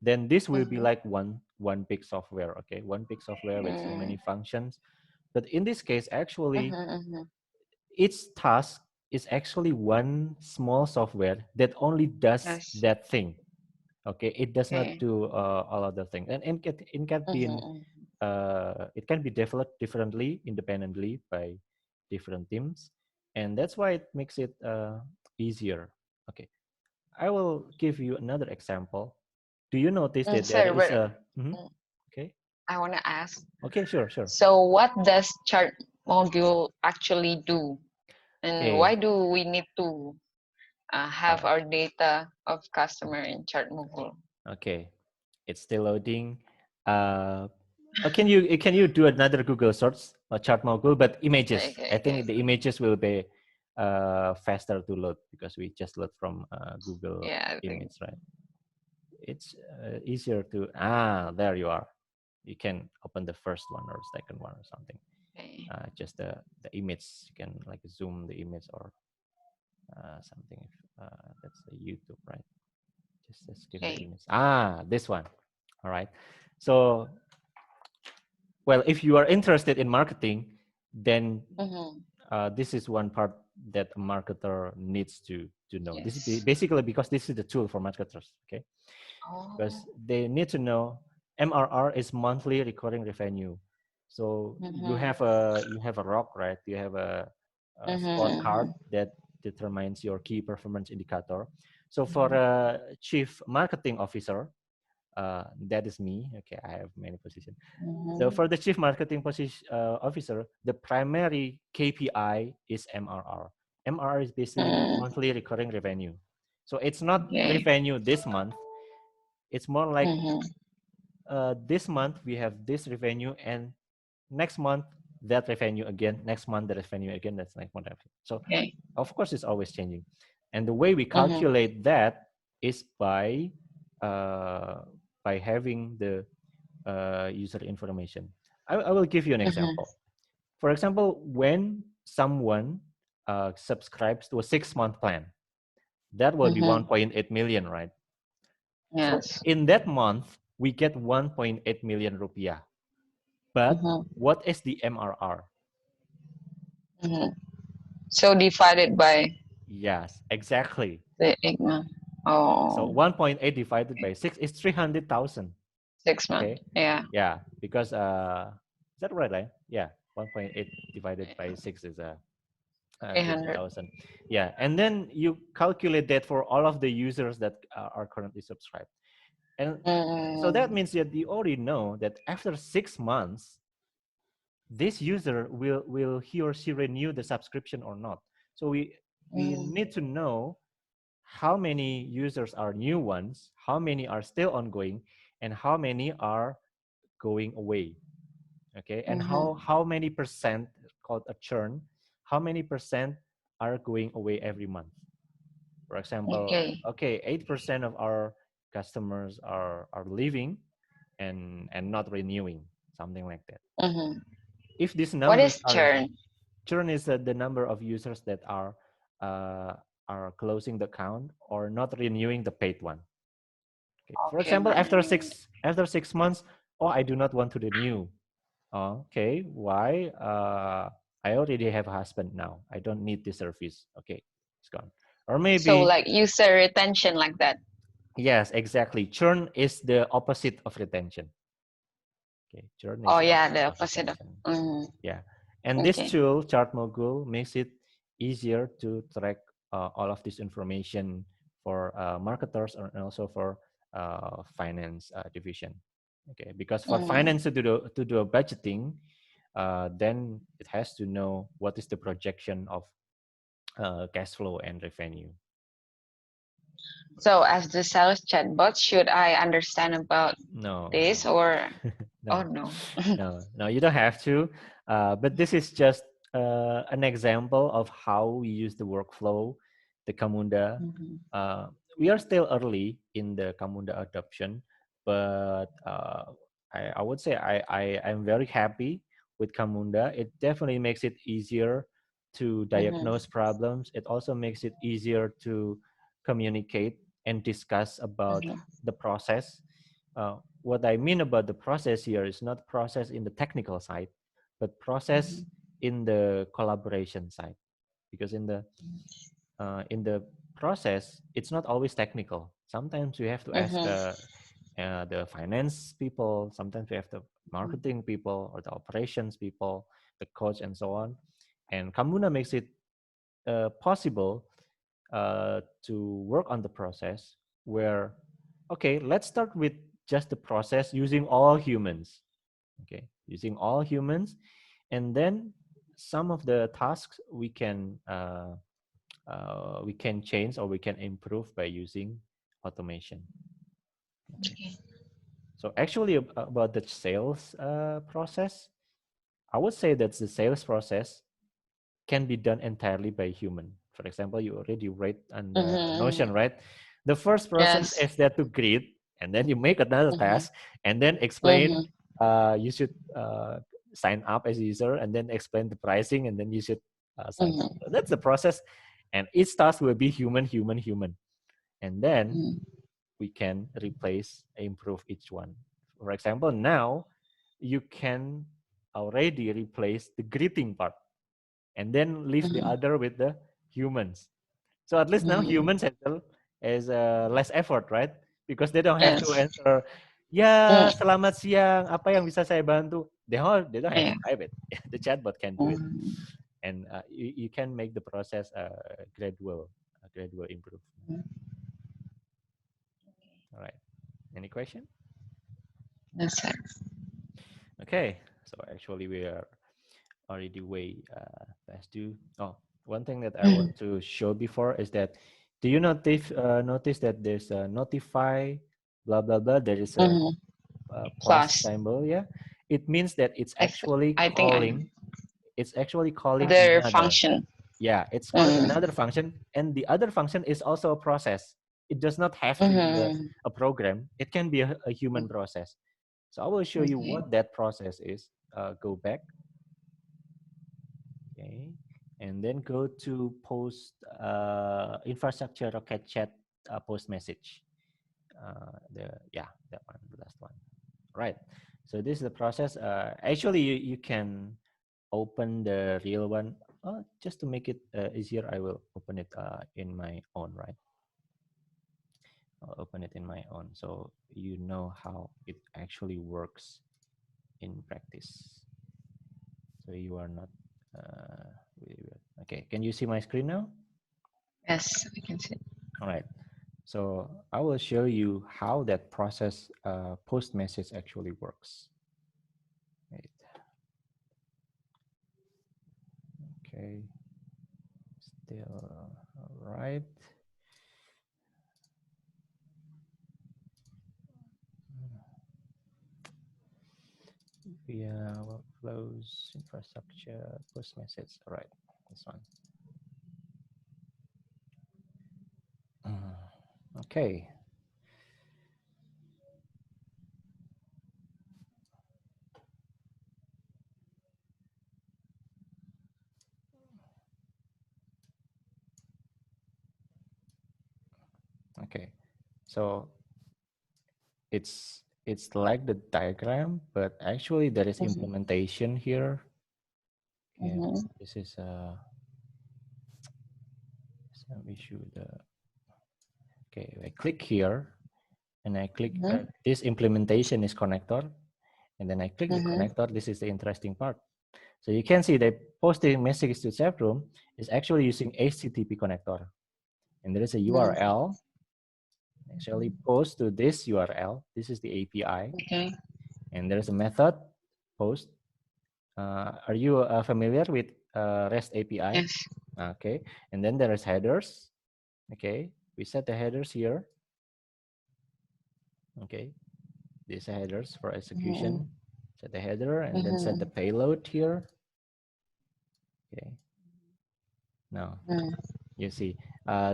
then this will be mm-hmm, like one big software. Okay, one big software with so many mm, functions. But in this case, actually, mm-hmm, mm-hmm. each task is actually one small software that only does Yes. that thing. Okay, it does not Okay. do all other things, and Mm-hmm, it can be developed differently, independently by different teams, and that's why it makes it easier. Okay, I will give you another example. Do you notice that there Sir, is but a mm, okay? I want to ask. Okay, sure, sure. So, what does chart module actually do, and why Okay, do we need to all have right. our data of customer in chart module? Okay, it's still loading. Uh, can you do another Google search or chart mogul, but images? Okay, I okay. think the images will be faster to load because we just load from Google Yeah, I think. Image, right? It's easier to there you are. You can open the first one or second one or something. Okay. Just the image. You can like zoom the image or something. If that's a YouTube, right? Just give the Okay. image. This one. All right. So, well, if you are interested in marketing, then Mm-hmm. this is one part that a marketer needs to know. This is Yes. basically because this is the tool for marketers. Okay, Oh. because they need to know MRR is monthly recurring revenue. So Mm-hmm. you have a rock, right? You have a Mm-hmm. scorecard that determines your key performance indicator. So for Mm-hmm. a chief marketing officer, that is me. Okay, I have many positions. So Mm-hmm. for the chief marketing officer, the primary KPI is MRR. MRR is basically Mm-hmm. monthly recurring revenue. So it's not Okay. revenue this month. It's more like Mm-hmm. this month we have this revenue, and next month that revenue again. Next month the revenue again. That's like whatever. So Okay. of course it's always changing, and the way we Mm-hmm. calculate that is uh, by having the user information. I will give you an Mm-hmm. example. For example, when someone subscribes to a 6 month plan, that will be Mm-hmm. 1.8 million, right? So Yes. in that month, we get 1.8 million rupiah. But Mm-hmm. what is the MRR? Mm-hmm. So divided by Yes, exactly. the IGMA. So Oh, 1.8 divided okay. by 6 is 300,000. 6 months. Okay. Yeah. Yeah, because is that right? Right? Yeah, 1.8 divided by 6 is 300. 300,000. Yeah, and then you calculate that for all of the users that are currently subscribed. And so that Mm-hmm. means that you already know that after 6 months, this user will he or she renew the subscription or not. So we Mm-hmm. need to know how many users are new ones, how many are still ongoing, and how many are going away. Okay, and Mm-hmm. how many percent, called a churn, how many percent are going away every month. For example, Okay. okay, 8% of our customers are leaving and not renewing, something like that. Mm-hmm. If these What numbers is are, churn? churn is the number of users that uh, are closing the account or not renewing the paid one. Okay. For Okay, example, not renewing. after 6 months, oh, I do not want to renew. Okay, why? I already have a husband now. I don't need this service. Okay, it's gone. Or So maybe, like user retention like that. yes, exactly. Churn is the opposite of retention. Okay, churn is Oh the yeah, opposite the of opposite of. retention. Mm-hmm. Yeah, and this Okay. tool, Chart Mogul, makes it easier to track all of this information for marketers and also for finance division. Okay, because for Mm-hmm. finance to do a budgeting, then it has to know what is the projection of cash flow and revenue. So as the sales chatbot, should I understand about No, this no, or oh no. no? No, you don't have to. But this is just an example of how we use the workflow, the Camunda. Mm-hmm. Uh, we are still early in the Camunda adoption, but I would say I'm very happy with Camunda. It definitely makes it easier to Mm-hmm. diagnose problems. It also makes it easier to communicate and discuss about Mm-hmm. the process. What I mean about the process here is not process in the technical side, but process in the collaboration side. Because in the process, it's not always technical. Sometimes we have to ask Mm-hmm. the finance people. Sometimes we have the marketing people or the operations people, the coach, and so on. And Kamuna makes it possible to work on the process where, okay, let's start with just the process using all humans. Okay, using all humans, and then some of the tasks we can change or we can improve by using automation. Okay, Okay. so actually about the sales process, I would say that the sales process can be done entirely by human. For example, you already read on the Mm-hmm. Notion, right? The first process Yes. is that to greet, and then you make another Mm-hmm. task, and then explain. Mm-hmm. You should sign up as a user, and then explain the pricing, and then you should sign up. Mm-hmm. So that's the process, and each task will be human, human, human, and then we can replace, improve each one. For example, now you can already replace the greeting part and then leave the Mm-hmm. other with the humans. So at least now Mm-hmm. humans handle as less effort, right? Because they don't have to Yes. answer, ya Mm. selamat siang, apa yang bisa saya bantu? They don't have Yeah. to type it. The chatbot can do it, Mm-hmm. and you can make the process a gradual improvement. All right. Any question? That's it. Okay. So actually we are already way past due. Oh, one thing that I Mm-hmm. want to show before is that, do you notice that there's a notify, blah blah blah. There is Mm-hmm. a plus Plus, symbol. Yeah, it means that it's I, th- actually I think I know. calling. It's actually calling Other another. function. Yeah, it's calling Mm-hmm. another function, and the other function is also a process. It does not have to be Mm-hmm. a program. It can be a human process. So I will show you Okay. what that process is. Go back. Okay, and then go to post infrastructure rocket chat post message. That one, the last one. Right. So this is the process. Actually, you can open the real one. Just to make it easier, I will open it in my own. Right. I'll open it in my own, so you know how it actually works in practice. So you are not. Okay. Can you see my screen now? Yes, I can see. All right. So I will show you how that process post message actually works. Right. Okay, still right. Via workflows, infrastructure, post message. All right, this one. Okay. Okay. So it's like the diagram, but actually there is implementation here. Okay, this is let me show the. Okay, I click here, and I click this implementation is connector, and then I click the connector. This is the interesting part. So you can see that posting messages to chat room is actually using HTTP connector, and there is a URL. Actually, post to this URL. This is the API, and there is a method post. Are you familiar with REST API? Yes. Okay, and then there is headers. Okay, we set the headers here. Okay, these are headers for execution. Set the header and then set the payload here. Okay, now you see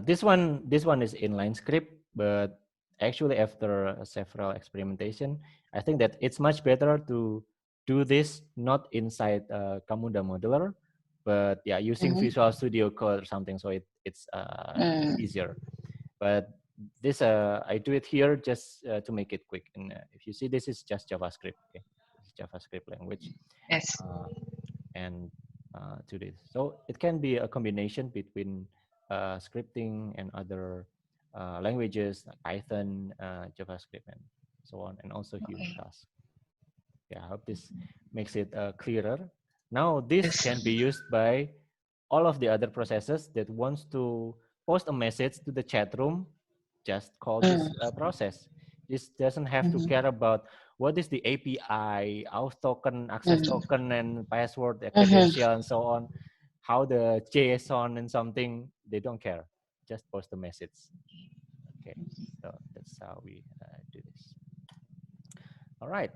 this one is inline script, but actually after several experimentation, I think that it's much better to do this not inside Camunda modular, but yeah, using Visual Studio Code or something, so it's easier. But this I do it here just to make it quick. And if you see, this is just JavaScript. Okay, it's JavaScript language. Yes. And to this, so it can be a combination between scripting and other languages like Python, JavaScript, and so on, and also human tasks. Yeah, I hope this makes it clearer. Now this can be used by all of the other processes that wants to post a message to the chat room. Just call this process. This doesn't have to care about what is the API, auth token, access token, and password, credential, and so on. How the JSON and something, they don't care. Just post the message. Okay, so that's how we do this. All right.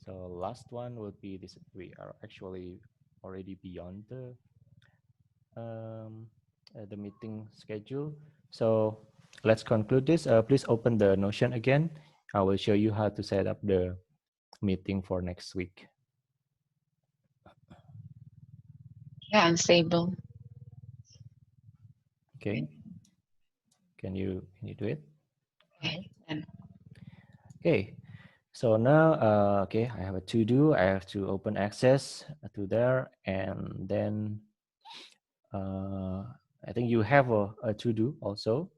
So last one would be this. We are actually already beyond the meeting schedule. So let's conclude this. Please open the Notion again. I will show you how to set up the meeting for next week. Yeah, unstable. Okay. Can you do it? Okay. Then. Okay. So now, okay, I have a to-do. I have to open access to there, and then I think you have a to-do also.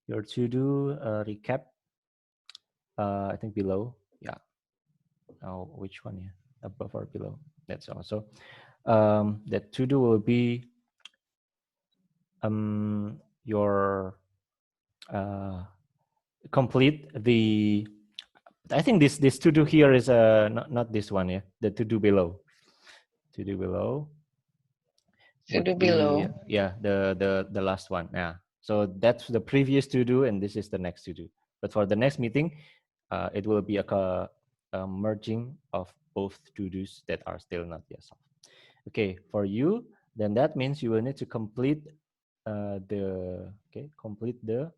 Your to-do recap, I think below. Yeah. Oh, which one? Yeah, above or below. That's also. That to-do will be your complete the. I think this to-do here is not this one. Yeah, the to-do below. To-do below would To-do be below. the last one. Yeah. So that's the previous to-do, and this is the next to-do. But for the next meeting, it will be a merging of both to-dos that are still not yet solved. Okay, for you, then that means you will need to complete complete the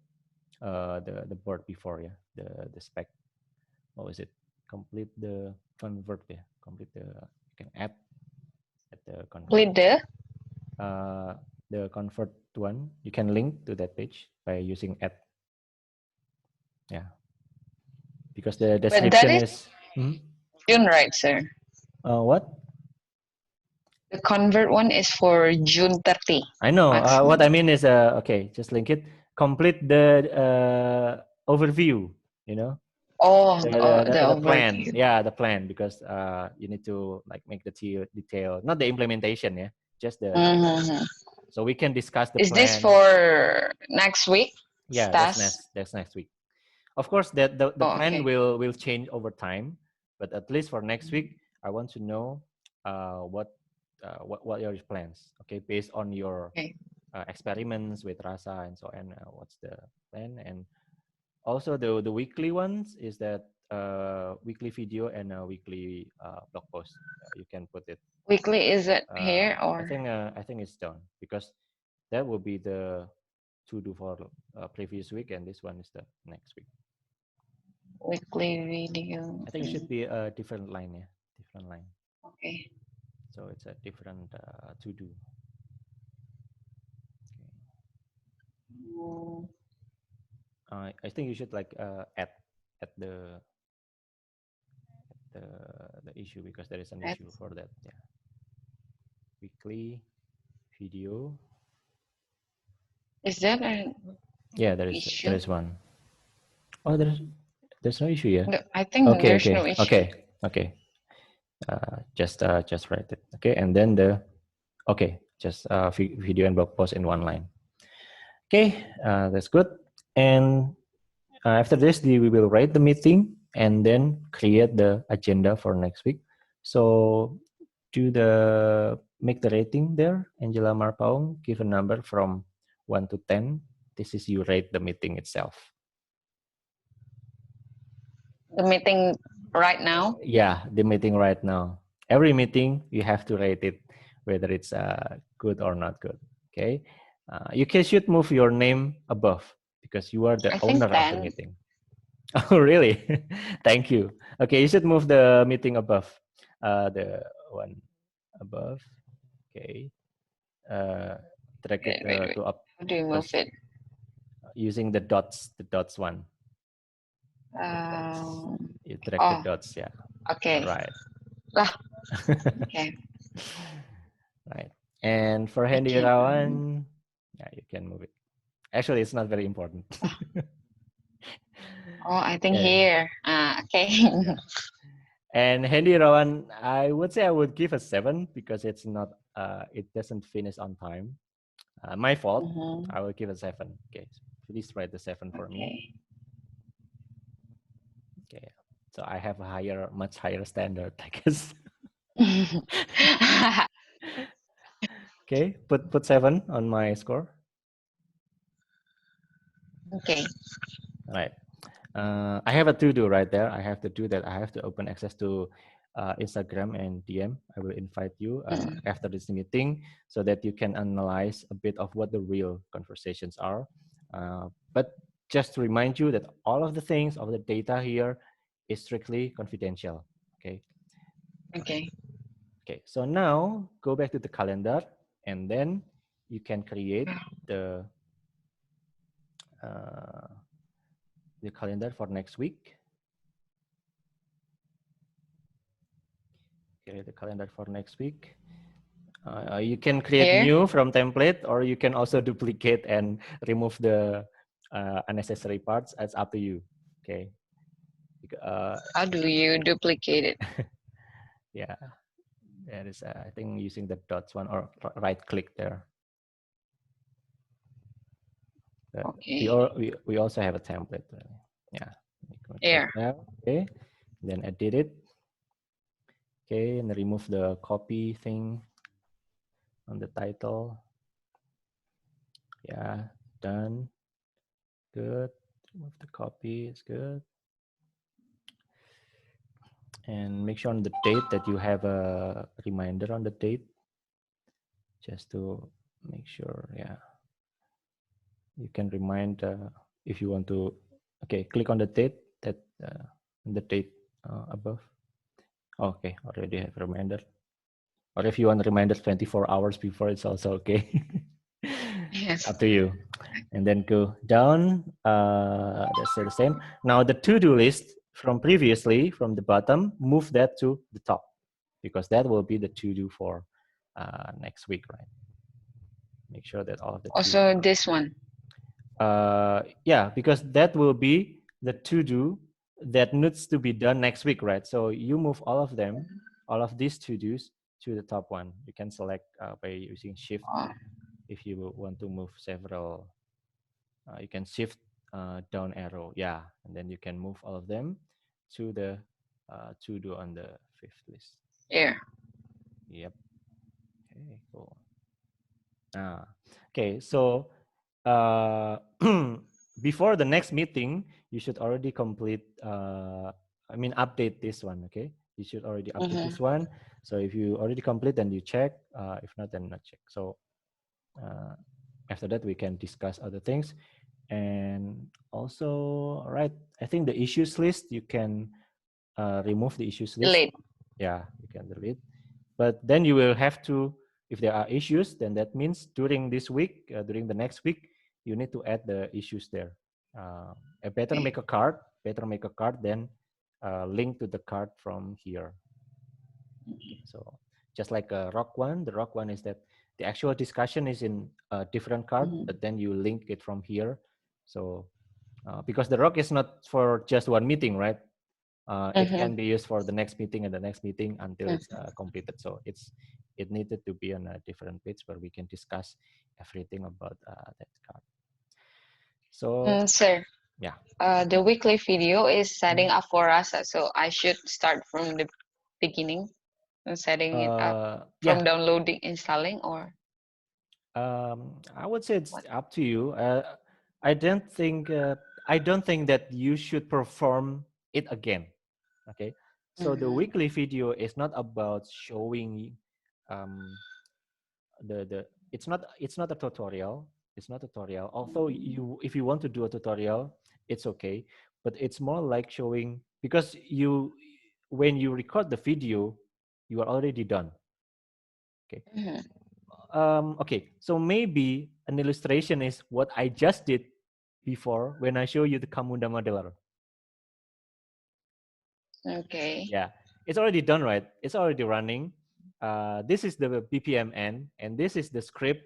board before, yeah, the spec. What was it? Complete the convert, yeah. Complete the, you can add at the convert. Complete The convert one, you can link to that page by using add. Yeah, because the description is June, right, sir? What? The convert one is for June 30. I know. What I mean is, okay, just link it. Complete the overview. You know. Oh, The plan. overview. Yeah, the plan, because you need to like make the detail, not the implementation. Yeah, just the. So we can discuss the Is plan. this for next week? Yeah, that's next week. Of course, that the plan will change over time, but at least for next week, I want to know what what are your plans? Okay, based on your Okay. experiments with rasa and so on. What's the plan? And also the weekly ones is that weekly video and a weekly blog post. You can put it. Weekly, is it here or I think it's done because that will be the to do for previous week, and this one is the next week. weekly video? I think it should be a different line, yeah, different line. Okay. So it's a different to do. Mm, I think you should like add the the issue because there is an issue that's for that. Yeah, weekly video. is that an Yeah, there issue? is one. Oh, there's no issue. Yeah. No, I think Okay, there's okay, no issue. okay, okay. Just write it. Okay, and then the okay, just video and blog post in one line. Okay, that's good. And after this, we will write the meeting and then create the agenda for next week. So do the make the rating there, Angela Marpaung. Give a number from 1 to 10. This is you rate the meeting itself. The meeting right now. Yeah, the meeting right now. Every meeting you have to rate it, whether it's good or not good. Okay, should move your name above because you are the I think owner of the 10. meeting. Oh, really? Thank you. Okay, you should move the meeting above, the one above. Okay, uh, drag it Wait. to up How do you move because it? using the dots one. You drag the Oh, dots. Yeah, okay. right. Lah, okay. Right. And for I Handy can. Irawan, yeah, you can move it. Actually, it's not very important. Oh, I think Yeah, here. Okay. yeah. And Handy Irawan, I would say I would give a 7 because it's not, it doesn't finish on time. My fault. Mm-hmm. I will give a 7. Okay, so please write the 7 for me. Okay. Okay, so I have a much higher standard, I guess. Okay, put 7 on my score. Okay. Right. I have a to do right there. I have to do that. I have to open access to Instagram and DM. I will invite you Mm. after this meeting so that you can analyze a bit of what the real conversations are. But just to remind you that all of the things, all the data here is strictly confidential. Okay. Okay. Okay. So now go back to the calendar and then you can create the uh, the calendar for next week. Okay, the calendar for next week. You can create Here. new from template, or you can also duplicate and remove the unnecessary parts. It's up to you. Okay. How do you duplicate it? Yeah, there is. I think using the dots one or right click there. Okay. We also have a template. Yeah. Check Here. that. Okay. Then edit it. Okay, and remove the copy thing on the title. Yeah, done. Good. Remove the copy. It's good. And make sure on the date that you have a reminder on the date, just to make sure. Yeah, you can remind if you want to. Okay, click on the date that the date above. Okay, already have reminder. Or if you want reminders 24 hours before, it's also okay. Yes. Up to you. And then go down. That's still the same. Now the to-do list from previously, from the bottom, move that to the top because that will be the to-do for next week, right? Make sure that all of the to-do. Also, this one. Yeah, because that will be the to-do that needs to be done next week, right? So you move all of them, all of these to-dos to the top one. You can select by using shift Oh, if you want to move several. You can shift down arrow, yeah, and then you can move all of them to the to do on the fifth list. here. Yep. Okay, cool. Okay, so uh, before the next meeting, you should already complete. Update this one. Okay, you should already update Mm-hmm. this one. So if you already complete, then you check. If not, then not check. So uh, after that, we can discuss other things. And also, right, I think the issues list you can remove the issues list. Late. Yeah, you can delete. But then you will have to, if there are issues, then that means during this week, during the next week, you need to add the issues there. Better Okay. make a card, then link to the card from here. Okay, so just like a rock one, the rock one is that the actual discussion is in a different card, Mm-hmm. but then you link it from here. So because the rock is not for just one meeting, right? It Mm-hmm. can be used for the next meeting and the next meeting until it's completed. So it needed to be on a different page where we can discuss everything about that card. So Sir, yeah. the weekly video is setting Mhm. up for us, so I should start from the beginning and setting it up Yeah. from downloading, installing, or I would say it's what? up to you. I don't think that you should perform it again. Okay. So the Mm-hmm. weekly video is not about showing um, the it's not a tutorial. It's not a tutorial. Although you if you want to do a tutorial, it's okay. But it's more like showing, because you when you record the video, you are already done. Okay. Mm-hmm. Okay, so maybe an illustration is what I just did before when I show you the Camunda modeler. Okay. Yeah, it's already done, right? It's already running. This is the BPMN, and this is the script.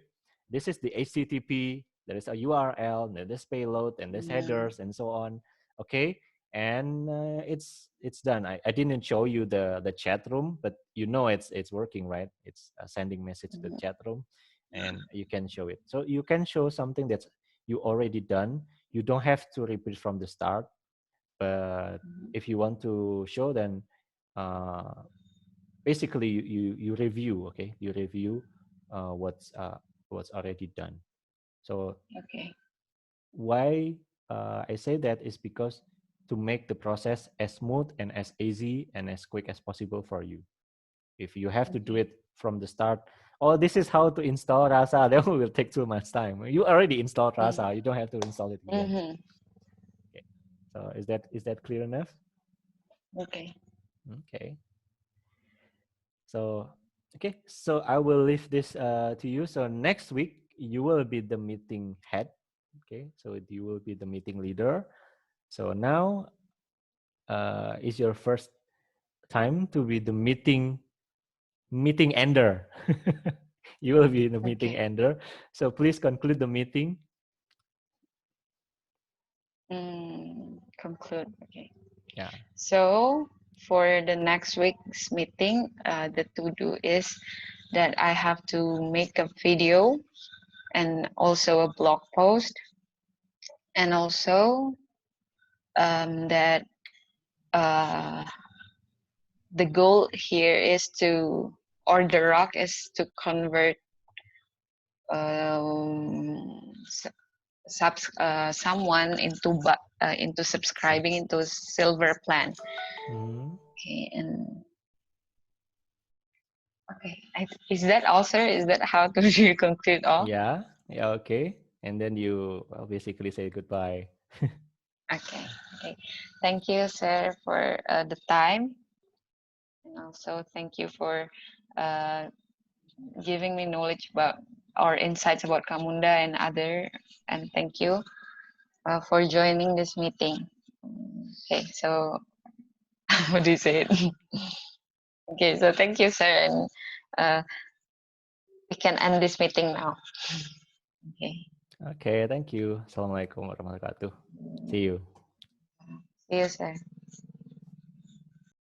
This is the HTTP. There is a URL, and there's payload, and there's Mm-hmm. headers, and so on. Okay, and it's done. I didn't show you the chat room, but you know it's working, right? It's sending message to the chat room, and you can show it. So you can show something that's you already done. You don't have to repeat from the start, but if you want to show, then uh, basically you review. Okay, you review what's already done. So Okay. why I say that is because to make the process as smooth and as easy and as quick as possible for you. If you have to do Okay. it from the start, oh, this is how to install Rasa, that will take too much time. You already installed Rasa, you don't have to install it again. Mm-hmm. Okay. So is that clear enough? Okay. Okay. So, okay, so I will leave this to you. So next week you will be the meeting head. Okay, so you will be the meeting leader. So now is your first time to be the meeting ender. You will be the meeting Okay. ender. So please conclude the meeting. Conclude. Okay. Yeah. So for the next week's meeting, the to do is that I have to make a video and also a blog post, and also that uh, the goal here is to, or the rock is to convert someone into subscribing into a silver plan. Mhm. Okay, and okay, is that also, is that how to you conclude all? Yeah. Yeah. Okay. And then you basically say goodbye. Okay, okay. Thank you, sir, for the time, and also thank you for uh, giving me knowledge about or insights about Camunda and other. And thank you for joining this meeting. Okay, so what do you say? Okay, so thank you, sir, and uh, we can end this meeting now. Okay, Okay. Thank you. Assalamualaikum warahmatullahi wabarakatuh. See you. see you, sir.